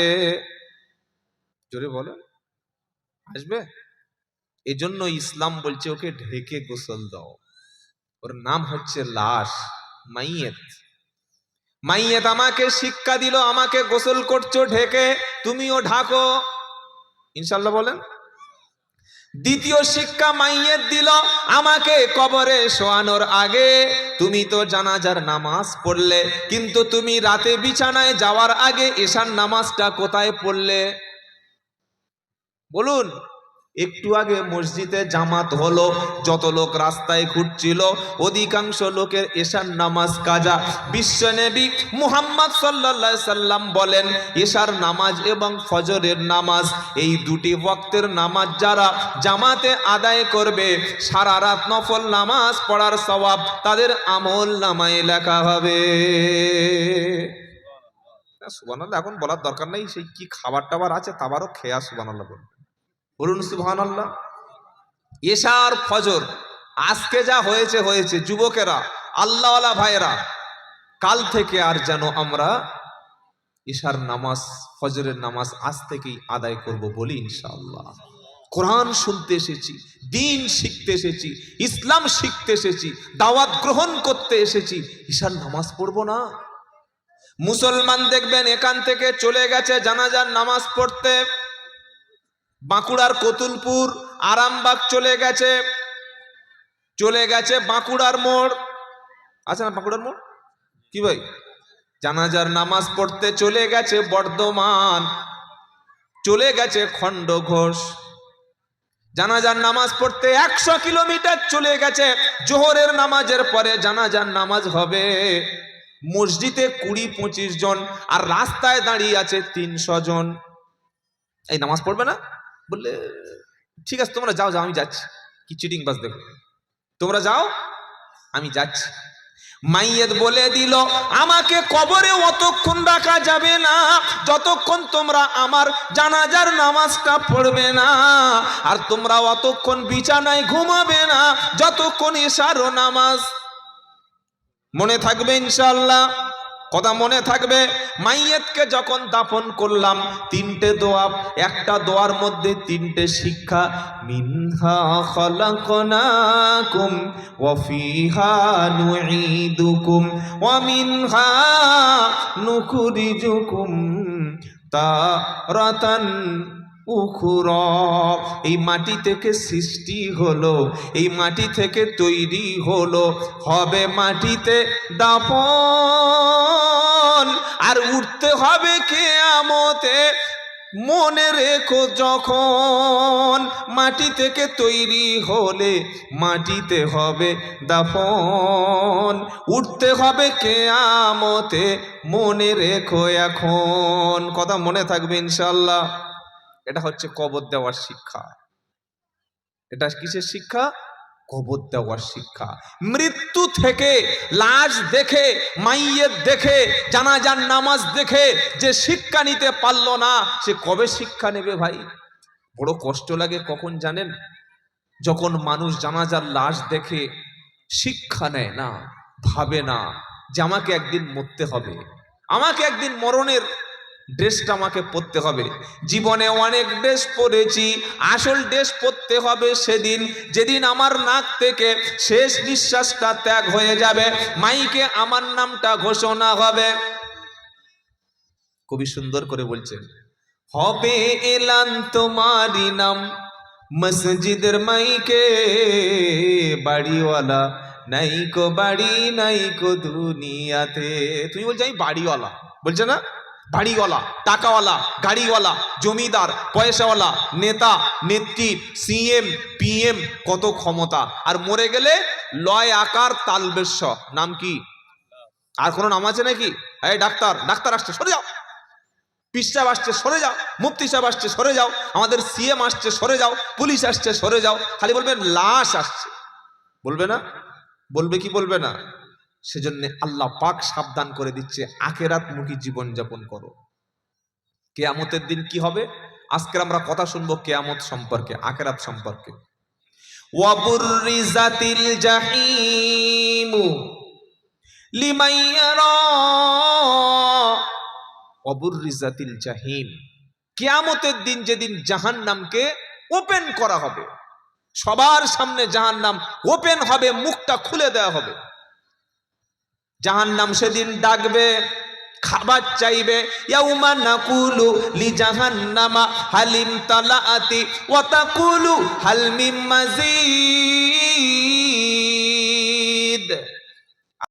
জোরে বলে, আসবে? এজন্য ইসলাম বলছে ওকে ঢেকে গোসল দাও। ওর নাম হচ্ছে লাশ, মাইয়েত। মাইয়েত আমাকে শিক্ষা দিল, আমাকে গোসল করছো ঢেকে, তুমিও ঢাকো ইনশাল্লাহ বলেন। দ্বিতীয় শিক্ষা মাইয়েত দিল আমাকে কবরে শোয়ানোর আগে, তুমি তো জানাজার নামাজ পড়লে, কিন্তু তুমি রাতে বিছানায় যাওয়ার আগে এশার নামাজটা কোথায় পড়লে? বলুন। একটু আগে মসজিদে জামাত হলো, যত লোক রাস্তায় ঘুরছিল অধিকাংশ লোকের এশার নামাজ কাজা। বিশ্বনবী মুহাম্মদ সাল্লাল্লাহু আলাইহি সাল্লাম বলেন, এশার নামাজ এবং ফজরের নামাজ, এই দুটি ওয়াক্তের নামাজ যারা জামাতে আদায় করবে, সারা রাত নফল নামাজ পড়ার সওয়াব তাদের আমল নামায় লেখা হবে। সুবহানাল্লাহ এখন বলার দরকার নেই, সেই কি খাবার টাবার আছে তাবারও খেয়া সুবহানাল্লাহ বলুন। বলুন সুবহানাল্লাহ। এশা আর ফজর আজকে যা হয়েছে হয়েছে, যুবকেরা আল্লাহওয়ালা ভাইয়েরা, কাল থেকে আর যেন আমরা এশার নামাজ ফজরের নামাজ আজ থেকেই আদায় করব বলি ইনশাআল্লাহ। কোরআন শুনতে এসেছি, দিন শিখতে এসেছি, ইসলাম শিখতে এসেছি, দাওয়াত গ্রহণ করতে এসেছি, এশার নামাজ পড়বো না? মুসলমান দেখবেন এখান থেকে চলে গেছে জানাজার নামাজ পড়তে, বাঁকুড়ার কতুলপুর আরামবাগ চলে গেছে বাঁকুড়ার মোড়, আছে না বাঁকুড়ার মোড়? কি ভাই, জানাজার নামাজ পড়তে চলে গেছে বর্ধমান, চলে গেছে খণ্ডঘোষ, জানাজার নামাজ পড়তে 100 কিলোমিটার চলে গেছে। জোহরের নামাজের পরে জানাজার নামাজ হবে, মসজিদে 20-25 জন, আর রাস্তায় দাঁড়িয়ে আছে 300 জন। এই নামাজ পড়বে না? বললে ঠিক আছে তোমরা যাও যাও, আমি যাচ্ছি। কি চিটিং বাস দেখো, তোমরা যাও আমি যাচ্ছি। মাইয়েত বলে দিল আমাকে কবরে অতক্ষণ রাখা যাবে না যতক্ষণ তোমরা আমার জানাজার নামাজটা পড়বে না, আর তোমরা অতক্ষণ বিছানায় ঘুমাবে না যতক্ষণ এশারও নামাজ। মনে থাকবে ইনশাআল্লাহ, কথা মনে থাকবে। মাইয়েতকে যখন দাফন করলাম 3টে দোয়া, একটা দোয়ার মধ্যে 3টে শিক্ষা। মিনহা খালাকনাকুম ওয়া ফিহা নুঈদুকুম ওয়া মিনহা নুখরিজুকুম তারাতান উখরা। এই মাটি থেকে সৃষ্টি হলো, এই মাটি থেকে তৈরি হলো, হবে মাটিতে দাফন, আর উঠতে হবে কিয়ামতে। মনে রেখো যখন মাটি থেকে তৈরি হলে মাটিতে হবে দাফন, উঠতে হবে কিয়ামতে, মনে রেখো এখন। কথা মনে থাকবে ইনশাআল্লাহ। এটা হচ্ছে কবর দেওয়ার শিক্ষা। এটা কিসের শিক্ষা? কবর দেওয়ার শিক্ষা। মৃত্যু থেকে লাশ দেখে, মাইয়েত দেখে, জানাজার নামাজ দেখে যে শিক্ষা নিতে পারলো না, সে কবে শিক্ষা নেবে ভাই? বড় কষ্ট লাগে কখন জানেন? যখন মানুষ জানাজার লাশ দেখে শিক্ষা নেয় না। ভাবে না যে আমাকে একদিন মরতে হবে, আমাকে একদিন মরণের ড্রেসটা আমাকে পরতে হবে। জীবনে অনেক ড্রেস পরেছি, আসল ড্রেস পরতে হবে সেদিন যেদিন আমার নাক থেকে শেষ নিঃশ্বাসটা ত্যাগ হয়ে যাবে, মাইকে আমার নামটা ঘোষণা হবে। কবি সুন্দর করে বলছেন, হবে এলান তোমারি নাম মসজিদের মাইকে, বাড়িওয়ালা নাইকো বাড়ি নাইকো দুনিয়াতে। তুমি বলছো আমি বাড়িওয়ালা, বলছে না, বাড়িওয়ালা, টাকাওয়ালা, গাড়িওয়ালা, জমিদার, পয়সাওয়ালা, নেতা, নেত্রী, সিএম, পিএম, কত ক্ষমতা, আর মরে গেলে লয় আকার তালবেশ্য। নাম কি? আর কোনো নাম আছে নাকি? এই ডাক্তার, ডাক্তার আসছে সরে যাও, পীর সাহেব আসছে সরে যাও, মুফতি সাহেব আসছে সরে যাও, আমাদের সিএম আসছে সরে যাও, পুলিশ আসছে সরে যাও, খালি বলবেন লাশ আসছে। বলবে না? বলবে কি বলবে না? সেজন্য আল্লাহ পাক সাবধান করে দিচ্ছে, আখিরাত মুখী জীবন যাপন করো। কিয়ামতের দিন কি হবে? আজকে আমরা কথা শুনবো কিয়ামত সম্পর্কে, আখিরাত সম্পর্কে। ওয়াবুররিজাতিল জাহিমু লিমান ইয়ারা, ওয়াবুররিজাতিল জাহিম, কিয়ামতের দিন যেদিন জাহান্নামকে ওপেন করা হবে, সবার সামনে জাহান্নাম ওপেন হবে, মুখটা খুলে দেওয়া হবে। জাহান্নাম সেদিন ডাকবে, খাবার চাইবে। ইয়াউমা নাকুলু লি জাহান্নামা হালিম তালাআতি ওয়া তাকুলু হাল মিন মাজিদ।